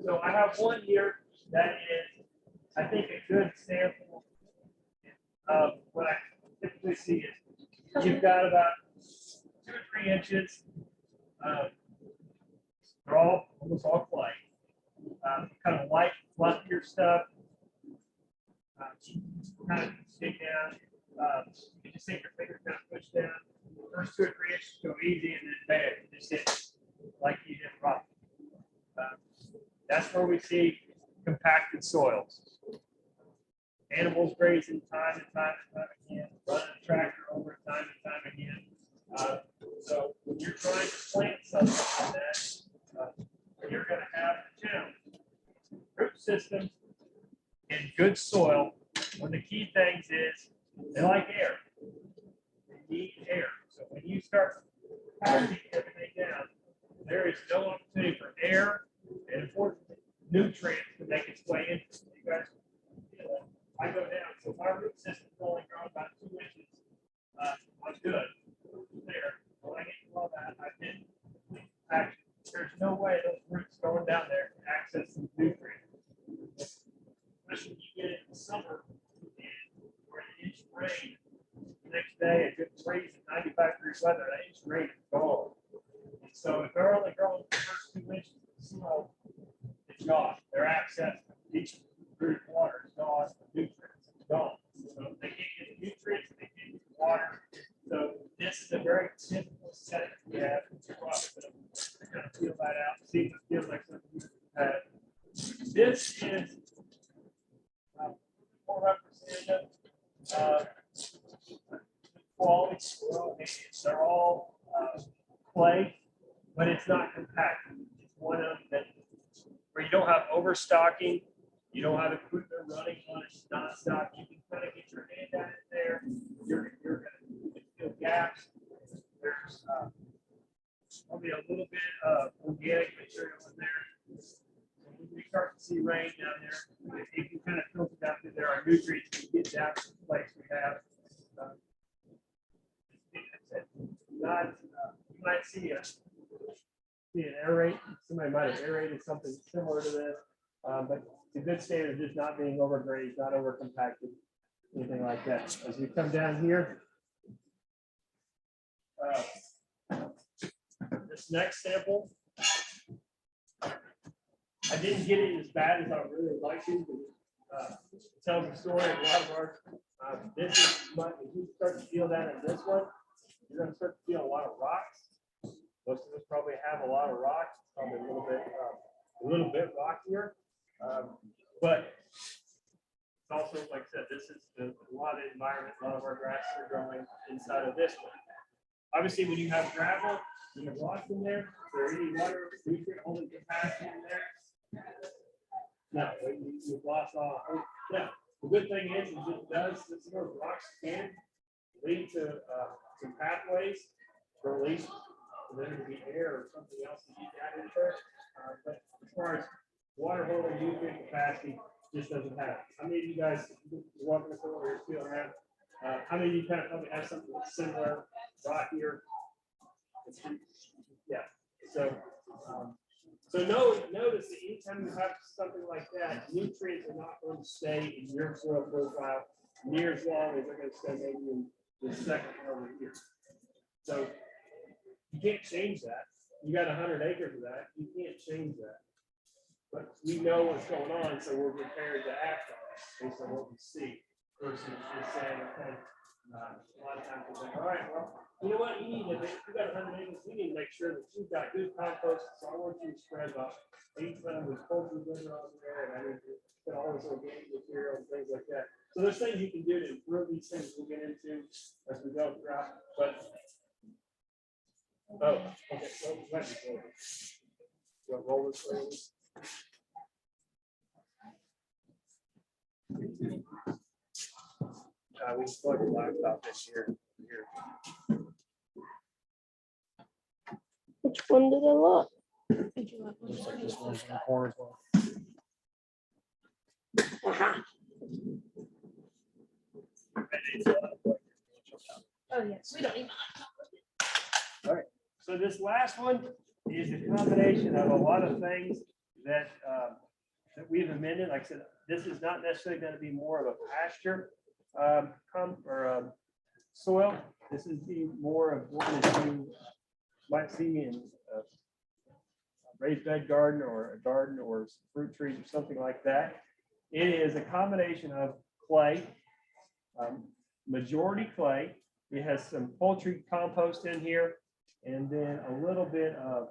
so I have one here that is, I think, a good sample of what I typically see is you've got about 2 or 3 inches. They're almost all clay. Kind of light, fluffier stuff. Kind of stick down. You just take your finger, kind of push down. First 2 or 3 inches go easy, and then bam, you just hit like you hit rock. That's where we see compacted soils. Animals grazing time and time again, running a tractor over time and time again. So when you're trying to plant something like that, you're going to have a challenge. Root systems in good soil, one of the key things is they like air. They need air. So when you start packing everything down, there is no opportunity for air and importantly, nutrients to make its way into it. You guys feel it. I go down, so my root system is only grown about 2 inches. I'm good. There. When I get below that, I've been actually, there's no way those roots going down there can access some nutrients. Especially when you get in the summer where an inch of rain, the next day it gets freezing 95-degree weather, that inch of rain is gone. And so if they're only growing the first 2 inches of snow, it's gone. Their access to each root water is gone, the nutrients is gone. So they can't get the nutrients, they can't get the water. So this is a very typical setting we have in the crop. To kind of feel that out, see if it feels like something you've had. This is more representative of quality soil. They're all clay, but it's not compacted. It's one of them that where you don't have overstocking, you don't have equipment running on it nonstop. You can kind of get your hand at it there. You're going to feel gaps. There's probably a little bit of organic material in there. So when we start to see rain down there, if you kind of filter down through there, our nutrients can get down to the place we have. You might see an aerate. Somebody might have aerated something similar to this, but the good standard is just not being overgrazed, not overcompacted, anything like that. As we come down here, this next sample, I didn't get it as bad as I really would like to, but it tells the story of a lot of ours. This is much, if you start to feel that in this one, you're going to start to feel a lot of rocks. Most of us probably have a lot of rocks, probably a little bit rockier, but it's also, like I said, this is a lot of the environment, a lot of our grasses are growing inside of this one. Obviously, when you have gravel, you have rocks in there, there any water, nutrient holding capacity in there? No, you've lost all. No, the good thing is it does, this those rocks can lead to some pathways for release, for there to be air or something else to get that in there. But as far as water holding nutrient capacity, just doesn't have it. How many of you guys walking us over here feel around? How many of you kind of probably have something that's similar, rockier? Yeah. So So notice that anytime you have something like that, nutrients are not going to stay in your soil profile near as long as they're going to stay maybe in the second over here. So you can't change that. You got 100 acres of that. You can't change that. But we know what's going on, so we're prepared to act on it based on what we see. Versus just saying, okay, a lot of times we're like, all right, well, you know what, you need to, if you got 100 acres, we need to make sure that you've got good compost. So I want you to spread about 8 tons of poultry litter on there, and I need to put all this organic material and things like that. So there's things you can do to improve these things we'll get into as we go throughout. But okay, so let me go over. So roll this way. We plug the laptop this year. Which one did I look? Looks like this one's in the corner as well. Oh, yes, we don't even. So this last one is a combination of a lot of things that we've amended. Like I said, this is not necessarily going to be more of a pasture soil. This is the more of what that you might see in a raised bed garden or a garden or fruit trees or something like that. It is a combination of clay, majority clay. It has some poultry compost in here, and then a little bit of,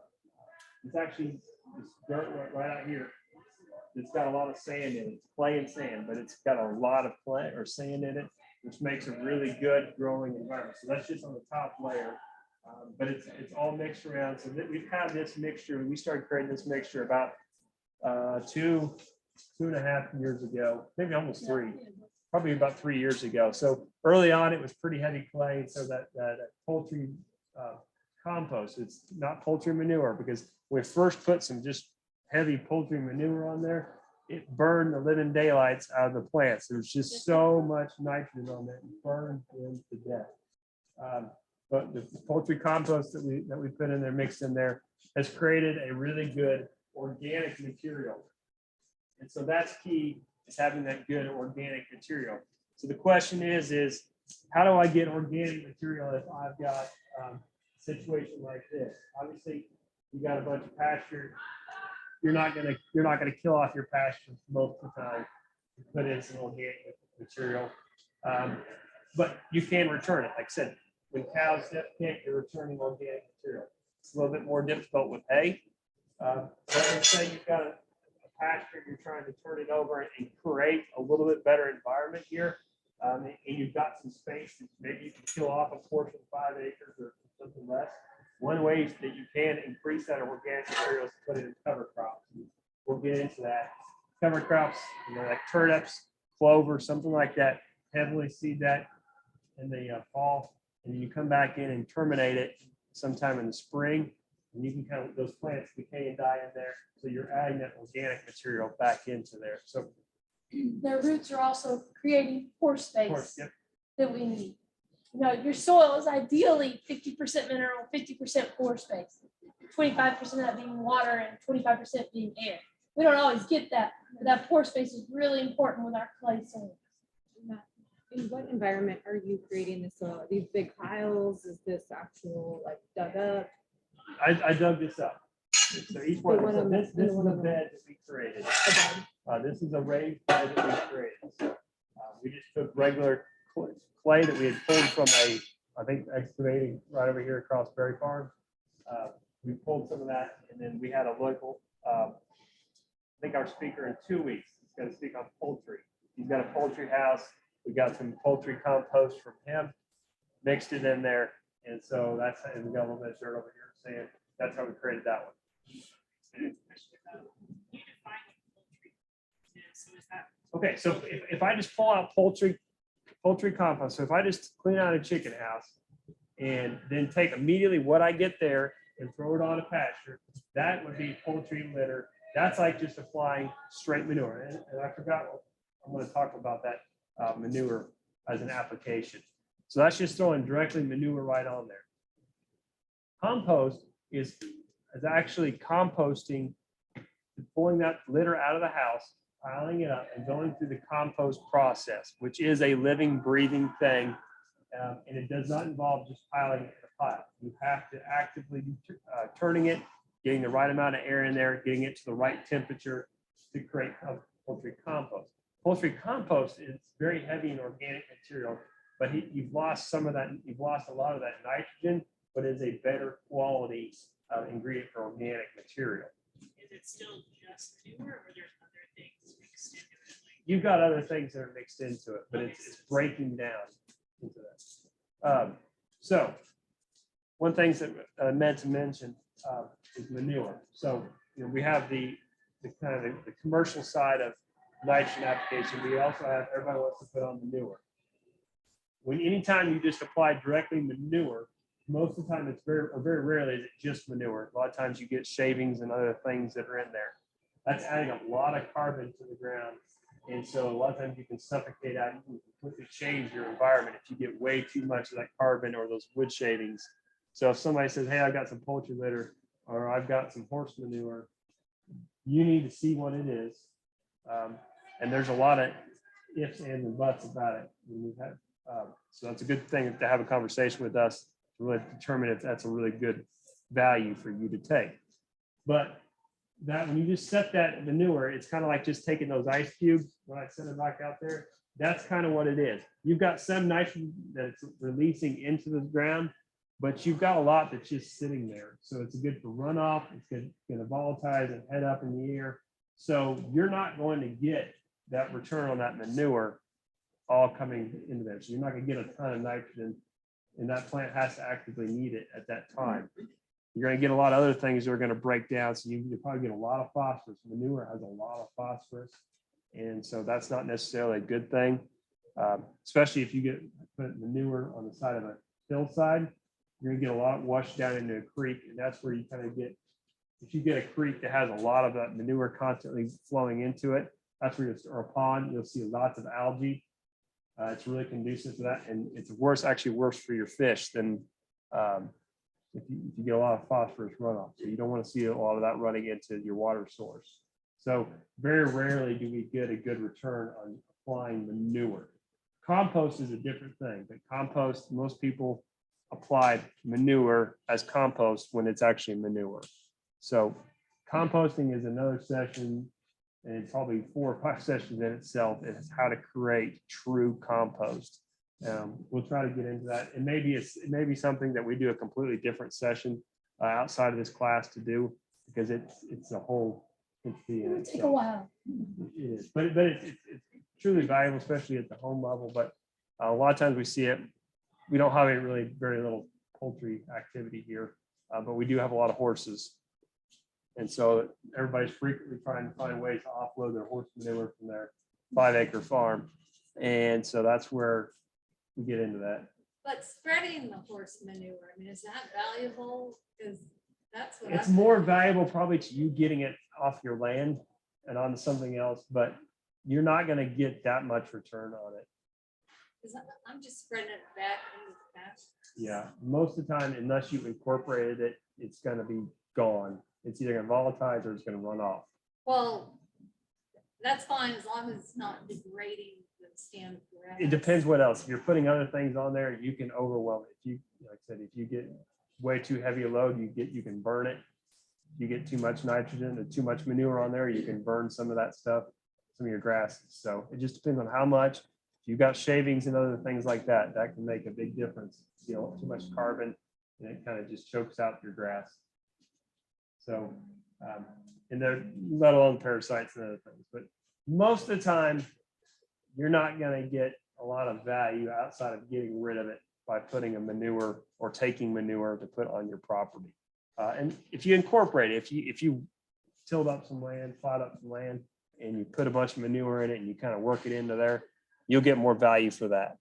it's actually this dirt right out here. It's got a lot of sand in it. It's clay and sand, but it's got a lot of clay or sand in it, which makes a really good growing environment. So that's just on the top layer, but it's all mixed around. So that we've had this mixture. We started creating this mixture about 2.5 years ago, maybe almost 3, probably about 3 years ago. So early on, it was pretty heavy clay. So that poultry compost, it's not poultry manure, because we first put some just heavy poultry manure on there, it burned the living daylights out of the plants. There's just so much nitrogen on there, it burned them to death. But the poultry compost that we put in there, mixed in there, has created a really good organic material. And so that's key, is having that good organic material. So the question is how do I get organic material if I've got a situation like this? Obviously, you got a bunch of pasture. You're not gonna kill off your pasture most of the time. You put in some organic material, but you can return it. Like I said, when cows can't, you're returning organic material. It's a little bit more difficult with hay. But let's say you've got a pasture, you're trying to turn it over and create a little bit better environment here, and you've got some space. Maybe you can kill off a portion of 5 acres or something less. One way that you can increase that organic material is to put it in cover crops. We'll get into that. Cover crops, like turnips, clover, something like that. Heavily seed that in the fall, and then you come back in and terminate it sometime in the spring, and you can kind of, those plants decay and die in there. So you're adding that organic material back into there. So Their roots are also creating pore of space course, yep. that we need. Your soil is ideally 50% mineral, 50% pore space, 25% of that being water and 25% being air. We don't always get that, but that pore space is really important with our clay soil. In what environment are you creating the soil? Are these big piles? Is this actual like dug up? I dug this up. So each one, so this is a bed that we created. This is a raised bed that we created. So we just took regular clay that we had pulled from I think excavating right over here across Berry Farm. We pulled some of that, and then we had a local, I think our speaker in 2 weeks is going to speak on poultry. He's got a poultry house. We got some poultry compost from him, mixed it in there. And so that's, and we got a little bit of dirt over here saying that's how we created that one. Okay, so if I just pull out poultry compost, so if I just clean out a chicken house and then take immediately what I get there and throw it on a pasture, that would be poultry litter. That's like just applying straight manure. And I forgot, I'm going to talk about that manure as an application. So that's just throwing directly manure right on there. Compost is actually composting pulling that litter out of the house, piling it up, and going through the compost process, which is a living, breathing thing. And it does not involve just piling it in a pile. You have to actively be turning it, getting the right amount of air in there, getting it to the right temperature to create poultry compost. Poultry compost is very heavy in organic material, but you've lost some of that. You've lost a lot of that nitrogen, but it's a better quality ingredient for organic material. Is it still just manure or there's other things mixed into it? Like, You've got other things that are mixed into it, but it's breaking down into that. So one thing that I meant to mention is manure. So we have the kind of the commercial side of nitrogen application. We also have, everybody wants to put on manure. Anytime you just apply directly manure, most of the time it's very rarely is it just manure. A lot of times you get shavings and other things that are in there. That's adding a lot of carbon to the ground. And so a lot of times you can suffocate out, you can completely change your environment if you get way too much of that carbon or those wood shavings. So if somebody says, hey, I've got some poultry litter or I've got some horse manure, you need to see what it is. And there's a lot of ifs, ands, and buts about it. So that's a good thing to have a conversation with us to really determine if that's a really good value for you to take. But that when you just set that manure, it's kind of like just taking those ice cubes when I set it back out there. That's kind of what it is. You've got some nitrogen that's releasing into the ground, but you've got a lot that's just sitting there. So it's good for runoff. It's going to volatilize and head up in the air. So you're not going to get that return on that manure all coming into there. So you're not going to get a ton of nitrogen, and that plant has to actively need it at that time. You're going to get a lot of other things that are going to break down. So you probably get a lot of phosphorus. Manure has a lot of phosphorus. And so that's not necessarily a good thing, especially if you put manure on the side of a hillside. You're going to get a lot washed down into a creek. And that's where you kind of get, if you get a creek that has a lot of that manure constantly flowing into it, that's where or a pond, you'll see lots of algae. It's really conducive to that. And it's actually worse for your fish than if you get a lot of phosphorus runoff. So you don't want to see a lot of that running into your water source. So very rarely do we get a good return on applying manure. Compost is a different thing, but compost, most people apply manure as compost when it's actually manure. So composting is another session, and it's probably 4 or 5 sessions in itself. It's how to create true compost. We'll try to get into that. And it may be something that we do a completely different session outside of this class to do, because it's a whole entity in It'll take a itself. while. It is, but it's truly valuable, especially at the home level. But a lot of times we see it. We don't have very little poultry activity here, but we do have a lot of horses. And so everybody's frequently trying to find ways to offload their horse manure from their 5-acre farm. And so that's where we get into that. But spreading the horse manure, I mean, is that valuable? Because that's what It's more valuable probably to you getting it off your land and onto something else, but you're not going to get that much return on it. Because I'm just spreading it back into the pasture. Yeah, most of the time, unless you've incorporated it, it's going to be gone. It's either going to volatilize or it's going to run off. Well, that's fine as long as it's not degrading the stand grass. It depends what else. If you're putting other things on there, you can overwhelm it. If you, like I said, if you get way too heavy a load, you can burn it. You get too much nitrogen and too much manure on there, you can burn some of that stuff, some of your grasses. So it just depends on how much. If you've got shavings and other things like that, that can make a big difference. Too much carbon, and it kind of just chokes out your grass. So, and they're let alone parasites and other things, but most of the time, you're not going to get a lot of value outside of getting rid of it by putting a manure or taking manure to put on your property. And if you incorporate it, if you tilled up some land, plowed up some land, and you put a bunch of manure in it and you kind of work it into there, you'll get more value for that.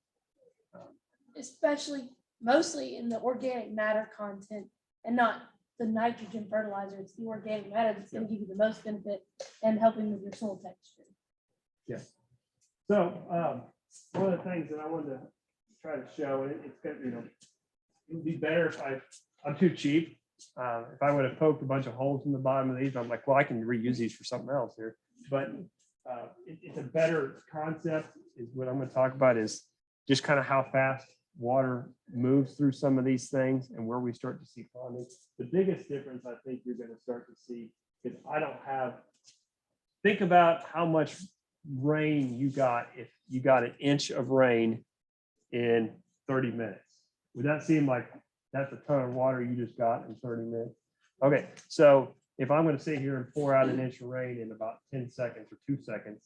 Especially mostly in the organic matter content and not the nitrogen fertilizer. It's the organic matter that's going to give you the most benefit and helping with your soil texture. Yeah. So one of the things that I wanted to try to show, and it's going to, it would be better if I'm too cheap. If I would have poked a bunch of holes in the bottom of these, I'm like, well, I can reuse these for something else here. But it's a better concept is what I'm going to talk about is just kind of how fast water moves through some of these things and where we start to see ponding. The biggest difference I think you're going to start to see is I don't have, think about how much rain you got if you got an inch of rain in 30 minutes. Would that seem like that's a ton of water you just got in 30 minutes? Okay, so if I'm going to sit here and pour out an inch of rain in about 10 seconds or 2 seconds,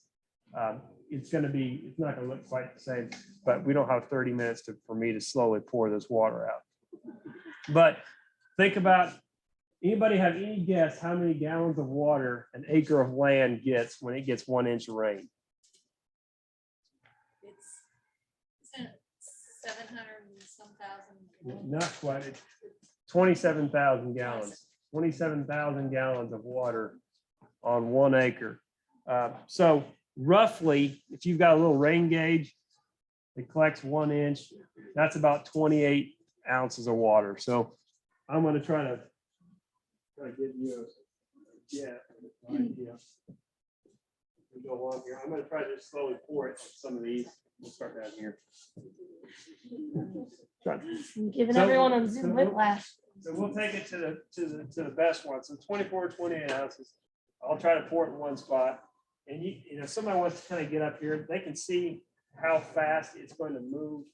it's going to be, it's not going to look quite the same, but we don't have 30 minutes for me to slowly pour this water out. But think about, anybody have any guess how many gallons of water an acre of land gets when it gets 1 inch of rain? It's 700 and some thousand. Not quite. It's 27,000 gallons. 27,000 gallons of water on 1 acre. So roughly, if you've got a little rain gauge, it collects 1 inch. That's about 28 ounces of water. So I'm going to try to give you a idea. We go along here. I'm going to try to just slowly pour it on some of these. We'll start down here. I'm giving So- everyone on Zoom whiplash. So we'll take it to the best one. So 24, 28 ounces. I'll try to pour it in one spot. And you know, somebody wants to kind of get up here, they can see how fast it's going to move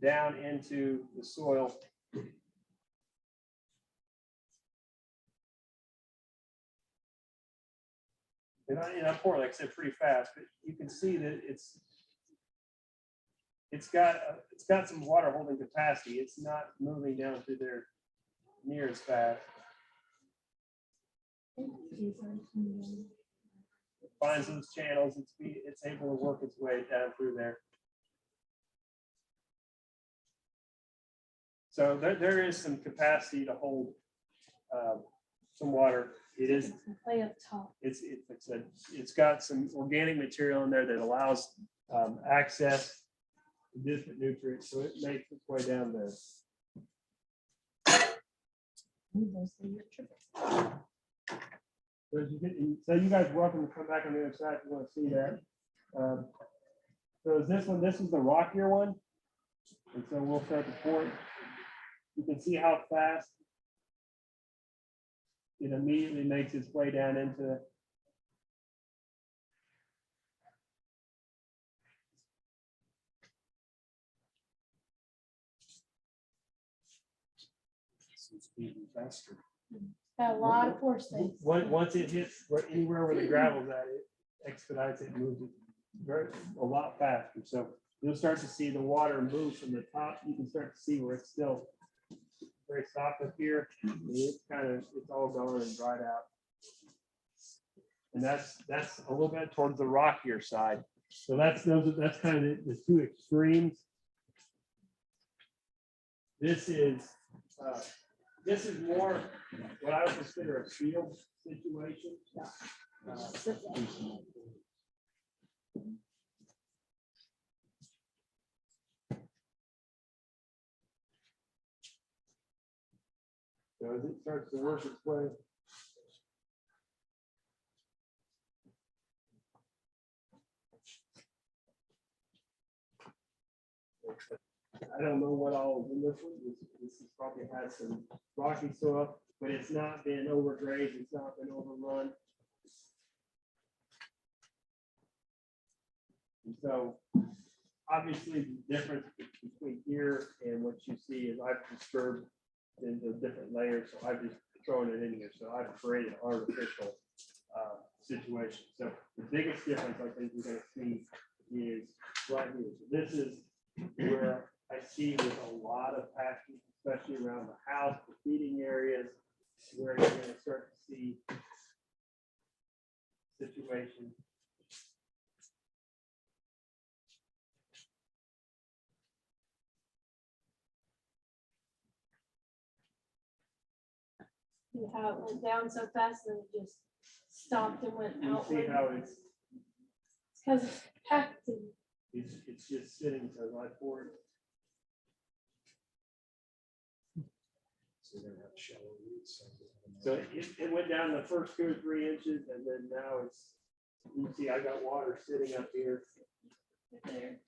down into the soil. And I pour, like I said, pretty fast, but you can see that it's got some water holding capacity. It's not moving down through there near as fast. It finds those channels. It's able to work its way down through there. So there is some capacity to hold some water. It is. Way up top. It's like I said, it's got some organic material in there that allows access to different nutrients. So it makes its way down there. So you guys are welcome to come back on the other side if you want to see that. So is this one, this is the rockier one. And so we'll start to pour it. You can see how fast it immediately makes its way down into it. Faster. Got a lot of pore space. Once it hits anywhere where the gravel's at, it expedites it, moves it a lot faster. So you'll start to see the water move from the top. You can start to see where it's still very soft up here. It's all gone and dried out. And that's a little bit towards the rockier side. So that's kind of the two extremes. This is more what I would consider a field situation. So as it starts to work its way. I don't know what all is in this one. This has probably had some rocky soil, but it's not been overgrazed. It's not been overrun. And so obviously the difference between here and what you see is I've disturbed into different layers. So I've just thrown it in here. So I've created an artificial situation. So the biggest difference I think we're going to see is right here. So this is where I see with a lot of pasture, especially around the house, the feeding areas, where you're going to start to see situations. See how it went down so fast and it just stopped and went You out. see how it's Because it's packed. it's just sitting as I pour it. So they're gonna have shallow roots. So it went down the first 2 or 3 inches, and then now it's, you see, I got water sitting up here. There.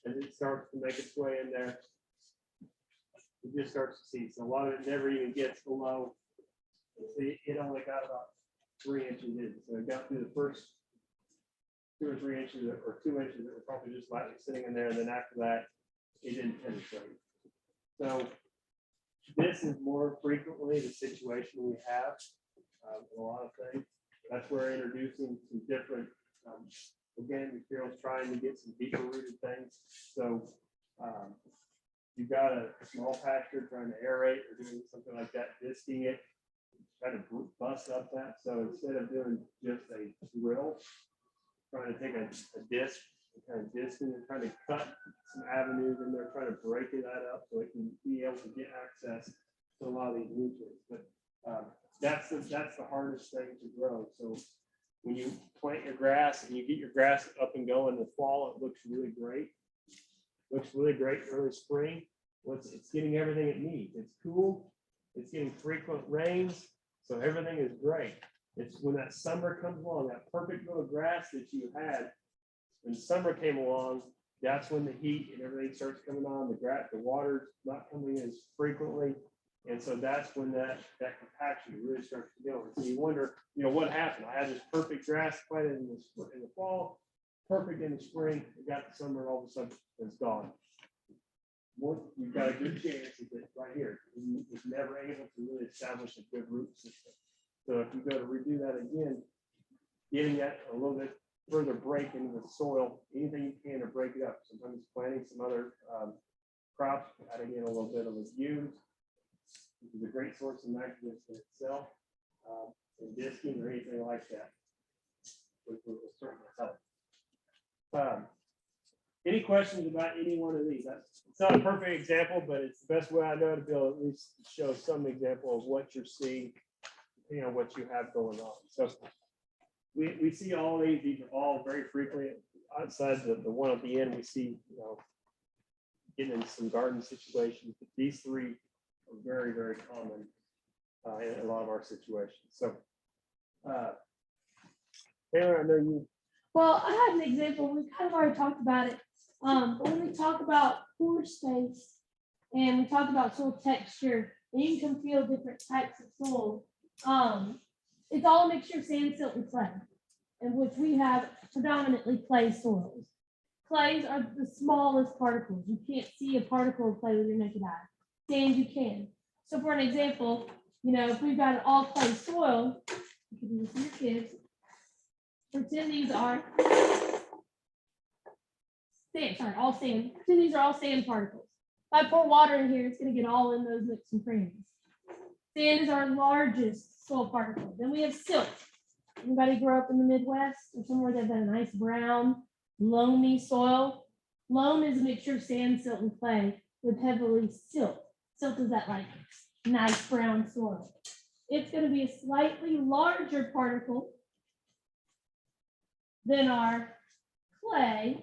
And it starts to make its way in there. It just starts to see. So a lot of it never even gets below. See, it only got about 3 inches in. So it got through the first 2 or 3 inches or 2 inches that were probably just lightly sitting in there. And then after that, it didn't penetrate. So this is more frequently the situation we have in a lot of things. That's where introducing some different organic materials, trying to get some deeper rooted things. So you've got a small pasture trying to aerate or doing something like that, disking it, try to bust up that. So instead of doing just a drill, trying to take a disc and kind of disking and trying to cut some avenues in there, trying to break that up so it can be able to get access to a lot of these nutrients. But that's the hardest thing to grow. So when you plant your grass and you get your grass up and going in the fall, it looks really great. Looks really great early spring. It's getting everything it needs. It's cool. It's getting frequent rains. So everything is great. It's when that summer comes along, that perfect little grass that you had, when summer came along, that's when the heat and everything starts coming on. The water's not coming as frequently. And so that's when that compaction really starts to go. And so you wonder, what happened? I had this perfect grass planted in the fall, perfect in the spring. It got to summer, and all of a sudden it's gone. You've got a good chance that right here, it's never able to really establish a good root system. So if you go to redo that again, getting that a little bit further break into the soil, anything you can to break it up. Sometimes planting some other crops, adding in a little bit of legumes, which is a great source of nitrogen in itself, and disking or anything like that, which will certainly help. Any questions about any one of these? It's not a perfect example, but it's the best way I know to be able to at least show some example of what you're seeing, what you have going on. So we see all these are all very frequently outside the one at the end. We see, getting into some garden situations, but these three are very, very common in a lot of our situations. So, Taylor, I know you. Well, I had an example. We kind of already talked about it. But when we talk about pore space and we talk about soil texture, and you can feel different types of soil. It's all a mixture of sand, silt, and clay, in which we have predominantly clay soils. Clays are the smallest particles. You can't see a particle of clay with your naked eye. Sand, you can. So for an example, if we've got an all clay soil, you can do this with your kids. Pretend these are sand, all sand. Pretend these are all sand particles. If I pour water in here, it's going to get all in those nooks and crannies. Sand is our largest soil particle. Then we have silt. Anybody grow up in the Midwest or somewhere that's a nice brown, loamy soil? Loam is a mixture of sand, silt, and clay with heavily silt. Silt is that like nice brown soil. It's going to be a slightly larger particle than our clay.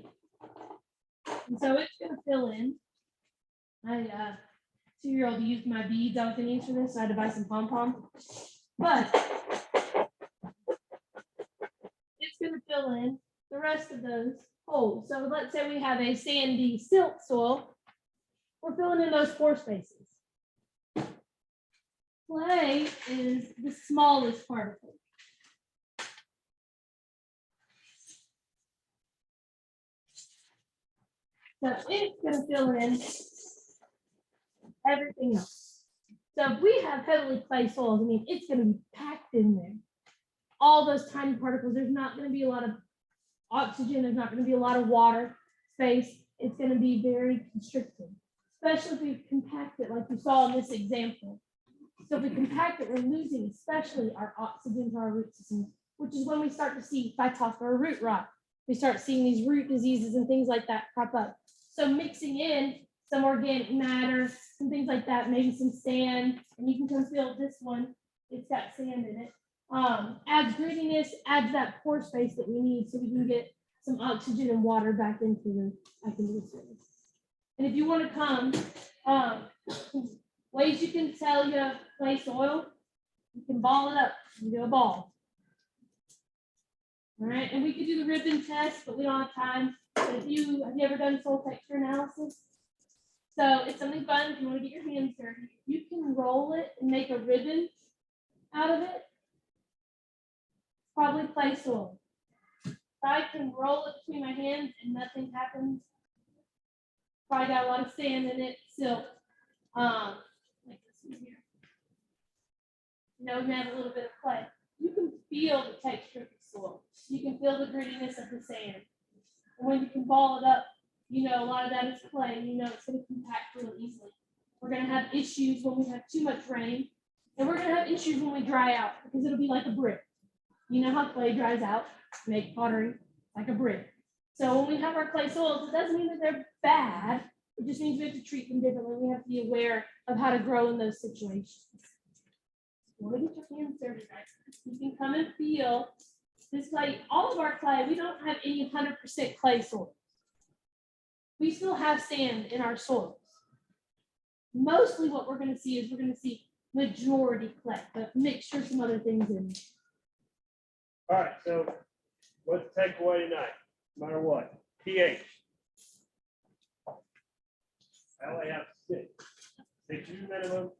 And so it's going to fill in. My 2-year-old used my beads. I was going to answer this. So I had to buy some pom-poms. But it's going to fill in the rest of those holes. So let's say we have a sandy silt soil. We're filling in those pore spaces. Clay is the smallest particle. So it's going to fill in everything else. So if we have heavily clay soils, it's going to be packed in there. All those tiny particles, there's not going to be a lot of oxygen, there's not going to be a lot of water space. It's going to be very constricted, especially if we compact it like you saw in this example. So if we compact it, we're losing especially our oxygen to our root systems, which is when we start to see phytophthora or root rot. We start seeing these root diseases and things like that crop up. So mixing in some organic matter, some things like that, maybe some sand, and you can come feel this one, it's got sand in it. Adds grittiness, adds that pore space that we need so we can get some oxygen and water back into the soil. And if you want to come, Ways you can tell you have clay soil, you can ball it up, you do a ball. All right, and we could do the ribbon test, but we don't have time. But have you ever done soil texture analysis? So it's something fun if you want to get your hands dirty. You can roll it and make a ribbon out of it. Probably clay soil. If I can roll it between my hands and nothing happens, probably got a lot of sand in it, silt. Like this one here. You know, we have a little bit of clay. You can feel the texture of the soil. You can feel the grittiness of the sand. And when you can ball it up, you know, a lot of that is clay, and you know it's going to compact really easily. We're going to have issues when we have too much rain, and we're going to have issues when we dry out because it'll be like a brick. You know how clay dries out, make pottery like a brick. So when we have our clay soils, it doesn't mean that they're bad. It just means we have to treat them differently. We have to be aware of how to grow in those situations. Look at your hands dirty, guys. You can come and feel this clay. All of our clay, we don't have any 100% clay soil. We still have sand in our soils. Mostly what we're going to see is we're going to see majority clay, but mixture of some other things in. All right, so what's the takeaway tonight? No matter what, pH. I only have 6. 6 is minimum.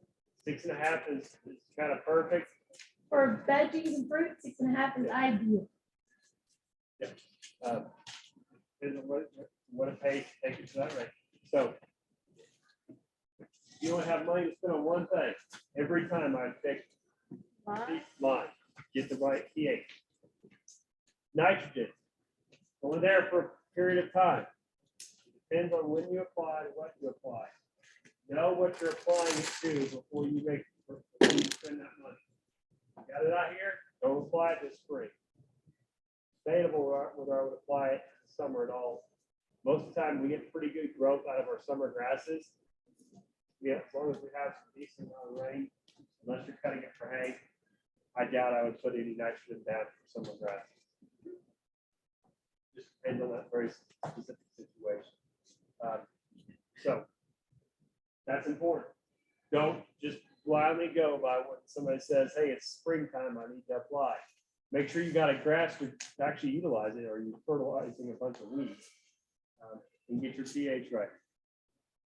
6.5 is kind of perfect. For veggies and fruit, 6.5 is ideal. Depends on what it pays to take it to that rate. So you only have money to spend on one thing. Every time I pick line, get the right pH. Nitrogen, only there for a period of time. Depends on when you apply and what you apply. Know what you're applying it to before you spend that money. Got it out here? Don't apply it this spring. Sustainable, whether I would apply it in the summer at all. Most of the time, we get pretty good growth out of our summer grasses. Yeah, as long as we have some decent amount of rain, unless you're cutting it for hay, I doubt I would put any nitrogen down for summer grasses. Just depends on that very specific situation. So that's important. Don't just blindly go by what somebody says, hey, it's springtime, I need to apply. Make sure you got a grass to actually utilize it, or you're fertilizing a bunch of weeds, and get your pH right.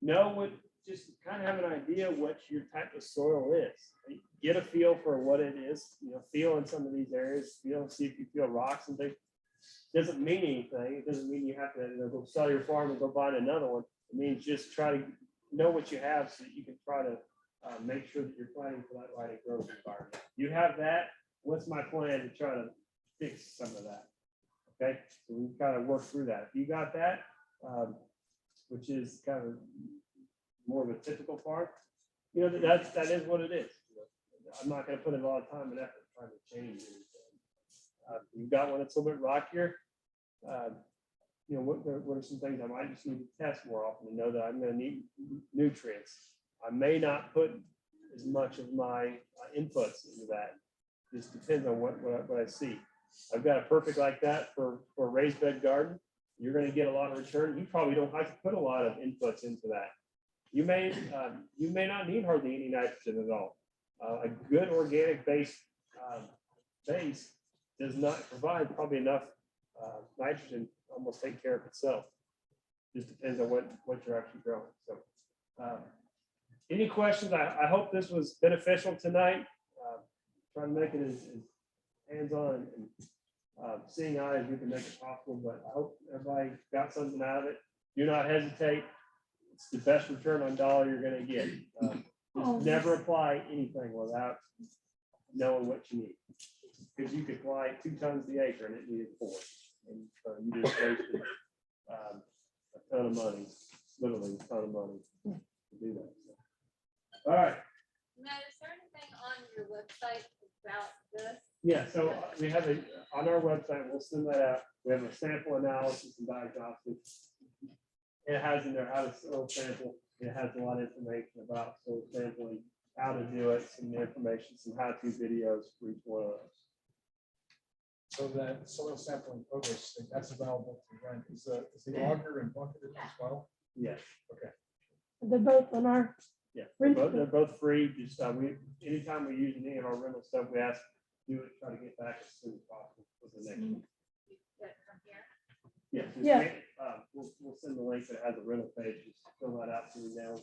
Know what, just kind of have an idea what your type of soil is. Get a feel for what it is, feel in some of these areas, see if you feel rocks and things. Doesn't mean anything. It doesn't mean you have to go sell your farm and go buy another one. It means just try to know what you have so that you can try to make sure that you're planning for that right growth environment. You have that. What's my plan to try to fix some of that? Okay, so we kind of work through that. If you got that, which is kind of more of a typical farm, that is what it is. I'm not going to put in a lot of time and effort trying to change it. You've got one that's a little bit rockier. What are some things I might just need to test more often to know that I'm going to need nutrients. I may not put as much of my inputs into that. Just depends on what I see. I've got a perfect like that for a raised bed garden. You're going to get a lot of return. You probably don't have to put a lot of inputs into that. You may not need hardly any nitrogen at all. A good organic base does not provide probably enough nitrogen to almost take care of itself. Just depends on what you're actually growing. So any questions? I hope this was beneficial tonight. Trying to make it as hands-on and seeing eye as we can make it possible, but I hope everybody got something out of it. Do not hesitate. It's the best return on dollar you're going to get. Just never apply anything without knowing what you need. Because you could apply 2 tons the acre and it needed 4. And so you just wasted a ton of money, literally a ton of money to do that. So. All right. Matt, is there anything on your website about this? Yeah, so we have on our website, we'll send that out. We have a sample analysis and diagnostics. It has in there how to soil sample. It has a lot of information about soil sampling, how to do it, some information, some how-to videos for each one of those. So that soil sampling progress, that's available to rent. Is the auger and bucket as well? Yes. Okay. They're both on our Yeah, Rental. they're both free. Just, anytime we use any of our rental stuff, we ask, do it, try to get back as soon as possible for the next week. Good, from here. Yeah. just Yeah. We'll send the link that has a rental page, just fill that out to me now.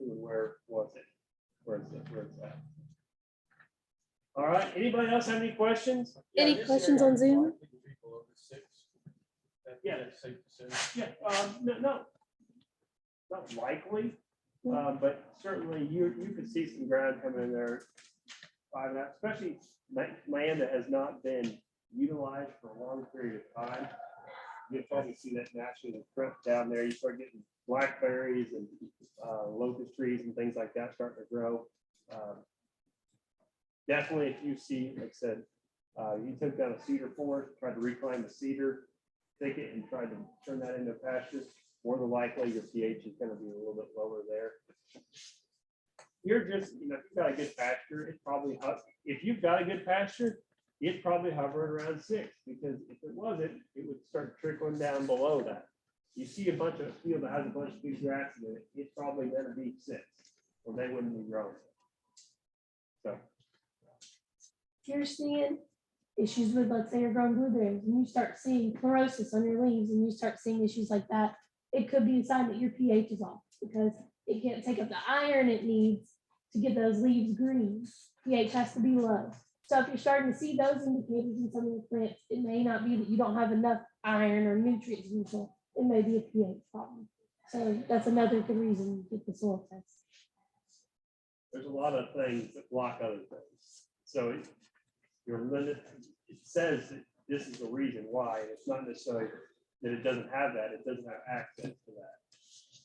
Where was it? Where it's at? All right, anybody else have any questions? Any questions on Zoom? Yeah. Yeah, no. Not likely, but certainly you could see some ground coming in there. Especially land that has not been utilized for a long period of time. You'll probably see that naturally print down there. You start getting blackberries and locust trees and things like that starting to grow. Definitely, if you see, like I said, you took down a cedar forest, tried to reclaim the cedar thicket and tried to turn that into pasture, more than likely your pH is going to be a little bit lower there. You're just, if you've got a good pasture, it's probably, if you've got a good pasture, it's probably hovering around 6, because if it wasn't, it would start trickling down below that. You see a bunch of field that has a bunch of good grass in it, it's probably going to be 6, or they wouldn't be growing. So. If you're seeing issues with, let's say you're growing blueberries and you start seeing chlorosis on your leaves and you start seeing issues like that, it could be a sign that your pH is off because it can't take up the iron it needs to get those leaves green. pH has to be low. So if you're starting to see those indicators in some of the plants, it may not be that you don't have enough iron or nutrients in the soil. It may be a pH problem. So that's another good reason to get the soil test. There's a lot of things that block other things. So you're limited. It says that this is the reason why. And it's not necessarily that it doesn't have that. It doesn't have access to that.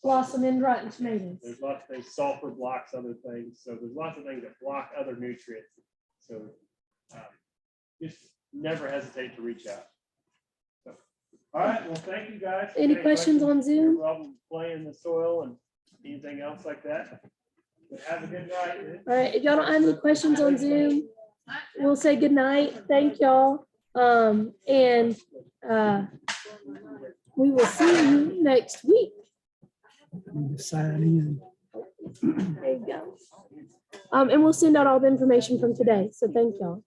Blossom end rotten tomatoes. There's lots of things. Sulfur blocks other things. So there's lots of things that block other nutrients. So just never hesitate to reach out. So, all right. Well, thank you guys. Any questions on Zoom? Problem playing the soil and anything else like that. But have a good night. All right, if y'all don't have any questions on Zoom, we'll say good night. Thank y'all. And we will see you next week. Sign in. There you go. And we'll send out all the information from today. So thank y'all.